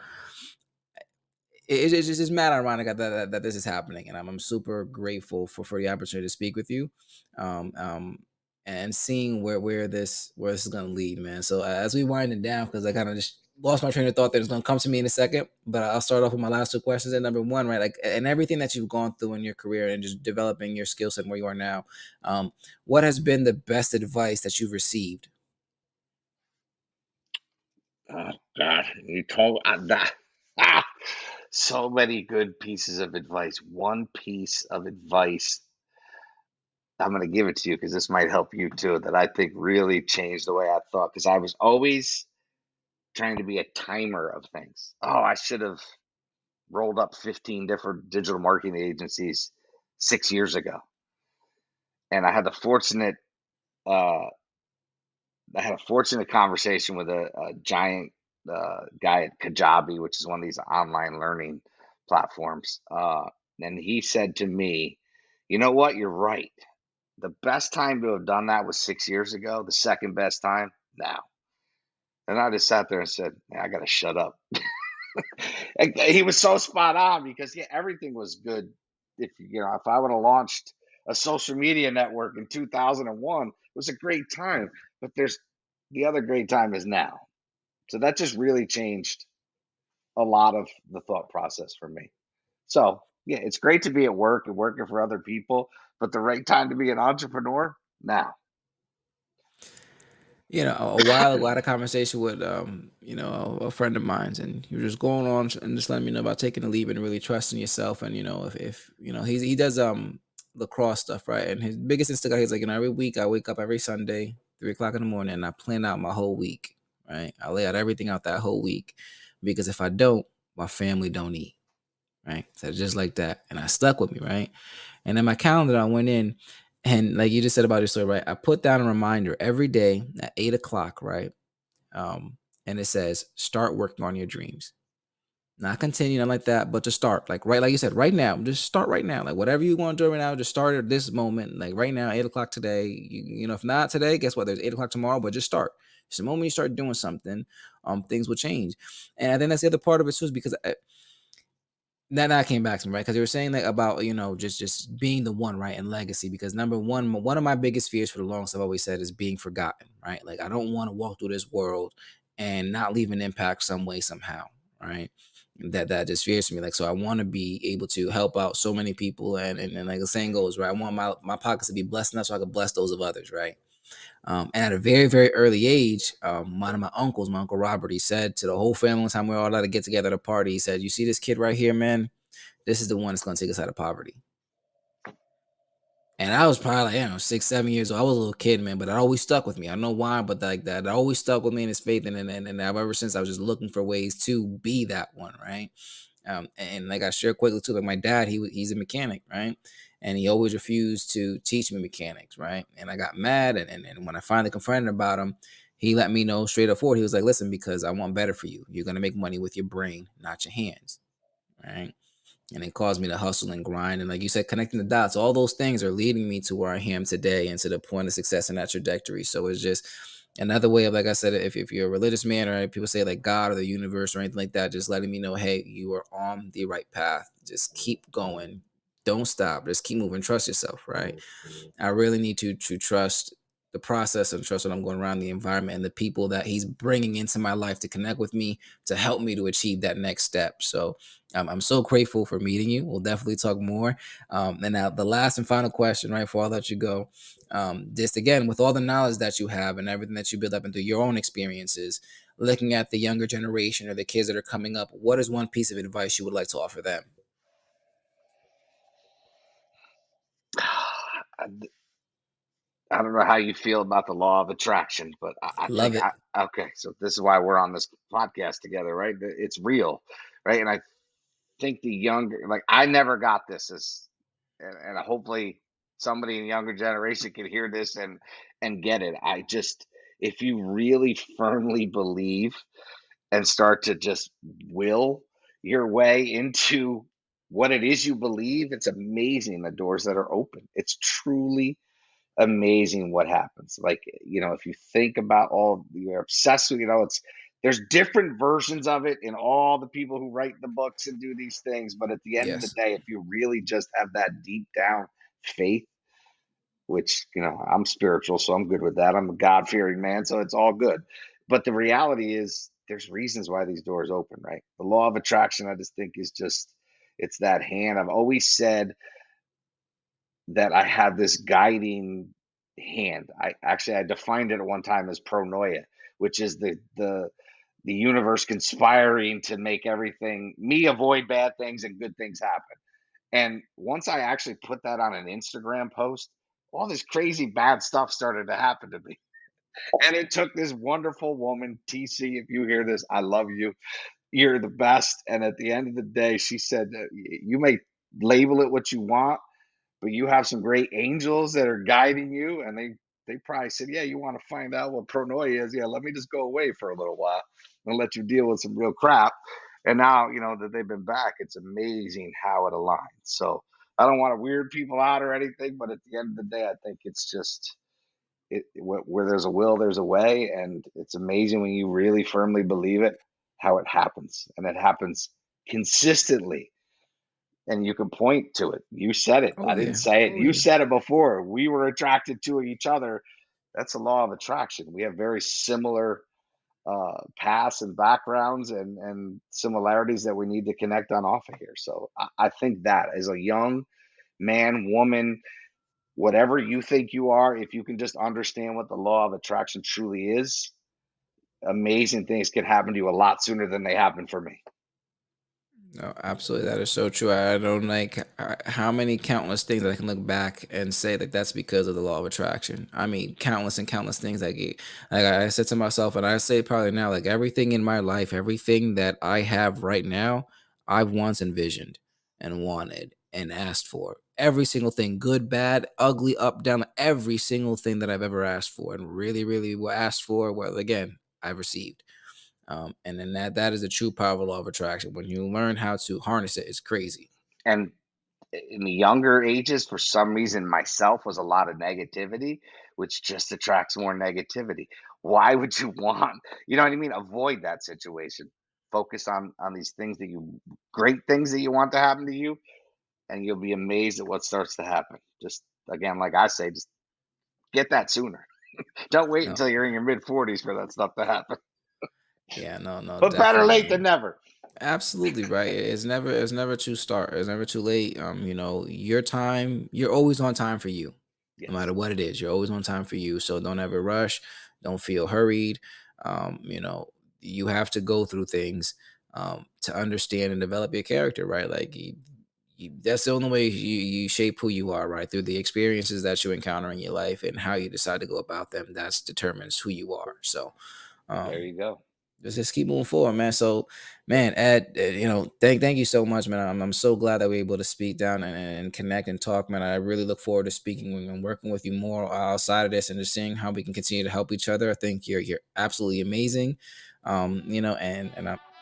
it's just mad ironic that this is happening, and I'm super grateful for the opportunity to speak with you, um, um, and seeing where this is gonna lead, man. So as we wind it down, because I kind of just lost my train of thought that it's gonna come to me in a second, but I'll start off with my last two questions. And number one, right, like, and everything that you've gone through in your career and just developing your skill set and where you are now, what has been the best advice that you've received? Oh God, you told that. Ah, so many good pieces of advice. One piece of advice I'm going to give it to you because this might help you too. That I think really changed the way I thought, because I was always trying to be a timer of things. Oh, I should have rolled up 15 different digital marketing agencies 6 years ago, and uh, I had a fortunate conversation with a giant guy at Kajabi, which is one of these online learning platforms. And he said to me, "You know what? You're right. The best time to have done that was 6 years ago. The second best time now." And I just sat there and said, "Man, I got to shut up." And he was so spot on because, yeah, everything was good. If I would have launched a social media network in 2001. It was a great time, but there's the other great time is now. So that just really changed a lot of the thought process for me. So, yeah, it's great to be at work and working for other people, but the right time to be an entrepreneur now. A while ago, I had a conversation with a friend of mine's, and he was just going on and just letting me know about taking a leap and really trusting yourself. And if he does lacrosse stuff, right? And his biggest instinct, he's like, every week I wake up every Sunday, 3 o'clock in the morning, and I plan out my whole week, right? I lay out everything out that whole week, because if I don't, my family don't eat, right? So just like that, and I stuck with me, right? And in my calendar, I went in, and like you just said about your story, right? I put down a reminder every day at 8 o'clock, right? Um, and it says, start working on your dreams. Not continue, not like that, but to start, like right, like you said, right now, just start right now. Like whatever you want to do right now, just start at this moment, like right now, 8 o'clock today. If not today, guess what? There's 8 o'clock tomorrow, but just start. It's the moment you start doing something, things will change. And I think that's the other part of it too, is because that came back to me, right? Because they were saying like about just being the one, right, and legacy. Because number one of my biggest fears for the longest, I've always said, is being forgotten, right? Like I don't want to walk through this world and not leave an impact some way somehow, right? That just fears me. Like so, I want to be able to help out so many people, and like the saying goes, right? I want my pockets to be blessed enough so I can bless those of others, right? And at a very, very early age, one of my uncles, my uncle Robert, he said to the whole family one time we were all allowed to get together at a party. He said, "You see this kid right here, man? This is the one that's going to take us out of poverty." And I was probably like, 6, 7 years old. I was a little kid, man, but it always stuck with me. I don't know why, but like that, it always stuck with me in his faith. And ever since, I was just looking for ways to be that one, right? And like I shared quickly too, like my dad, he's a mechanic, right? And he always refused to teach me mechanics, right? And I got mad, and when I finally confronted about him, he let me know straight up forward. He was like, "Listen, because I want better for you. You're gonna make money with your brain, not your hands, right?" And it caused me to hustle and grind. And like you said, connecting the dots, all those things are leading me to where I am today and to the point of success in that trajectory. So it's just another way of, like I said, if you're a religious man, or people say like God or the universe or anything like that, just letting me know, hey, you are on the right path. Just keep going. Don't stop. Just keep moving. Trust yourself, right? I really need to trust the process and trust what I'm going around, the environment and the people that he's bringing into my life to connect with me, to help me to achieve that next step. So I'm so grateful for meeting you. We'll definitely talk more. And now the last and final question, right, before I let you go, just again, with all the knowledge that you have and everything that you build up into your own experiences, looking at the younger generation or the kids that are coming up, what is one piece of advice you would like to offer them? I don't know how you feel about the law of attraction, but I Love think it. okay. So this is why we're on this podcast together, right? It's real, right? And I think the younger, like I never got this as, and hopefully somebody in the younger generation can hear this and get it. I just, if you really firmly believe and start to just will your way into what it is you believe, it's amazing the doors that are open. It's truly amazing what happens. Like, if you think about all you're obsessed with, it's there's different versions of it in all the people who write the books and do these things. But at the end of the Yes. day, if you really just have that deep down faith, which, I'm spiritual, so I'm good with that. I'm a God fearing man, so it's all good. But the reality is there's reasons why these doors open, right? The law of attraction, I just think is just it's that hand. I've always said that I have this guiding hand. I defined it at one time as pronoia, which is the universe conspiring to make everything me avoid bad things and good things happen. And once I actually put that on an Instagram post, all this crazy bad stuff started to happen to me. And it took this wonderful woman, TC, if you hear this, I love you. You're the best. And at the end of the day, she said, you may label it what you want, but you have some great angels that are guiding you, and they probably said, yeah, you want to find out what pronoia is, yeah, let me just go away for a little while and let you deal with some real crap. And now that they've been back, it's amazing how it aligns. So I don't want to weird people out or anything, but at the end of the day, I think it's just where there's a will there's a way, and it's amazing when you really firmly believe it how it happens, and it happens consistently. And you can point to it. You said it. Oh I didn't yeah. say it. Oh You yeah. said it before. We were attracted to each other. That's a law of attraction. We have very similar paths and backgrounds and similarities that we need to connect on off of here. So I think that as a young man, woman, whatever you think you are, if you can just understand what the law of attraction truly is, amazing things can happen to you a lot sooner than they happen for me. No, absolutely. That is so true. I don't like how many countless things I can look back and say that that's because of the law of attraction. I mean, countless and countless things like I said to myself, and I say probably now, like everything in my life, everything that I have right now, I've once envisioned and wanted and asked for. Every single thing, good, bad, ugly, up, down, every single thing that I've ever asked for and really, really asked for, well, again, I've received. And then that is the true power of law of attraction. When you learn how to harness it, it's crazy. And in the younger ages, for some reason, myself was a lot of negativity, which just attracts more negativity. Why would you want, you know what I mean? Avoid that situation. Focus on these things that you, great things that you want to happen to you, and you'll be amazed at what starts to happen. Just again, like I say, just get that sooner. Don't wait No, until you're in your mid 40s for that stuff to happen. yeah, no, no, But better late definitely. than never. Absolutely right. It's never too start. It's never too late. Your time, you're always on time for you. No Yes, matter what it is, you're always on time for you. So don't ever rush. Don't feel hurried. You have to go through things to understand and develop your character, right? Like that's the only way you shape who you are, right? Through the experiences that you encounter in your life and how you decide to go about them. That's determines who you are. So there um, you go. just keep moving forward, man. So, man, Ed, thank you so much, man. I'm so glad that we're able to speak down and connect and talk, man. I really look forward to speaking and working with you more outside of this and just seeing how we can continue to help each other. I think you're absolutely amazing. And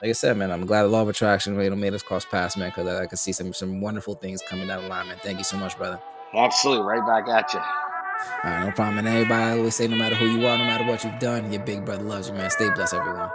like I said, man, I'm glad the law of attraction made us cross paths, man, because I could see some wonderful things coming down the line, man. Thank you so much, brother. Absolutely, right back at you. All right, no problem. And everybody, I always say, no matter who you are, no matter what you've done, your big brother loves you, man. Stay blessed, everyone.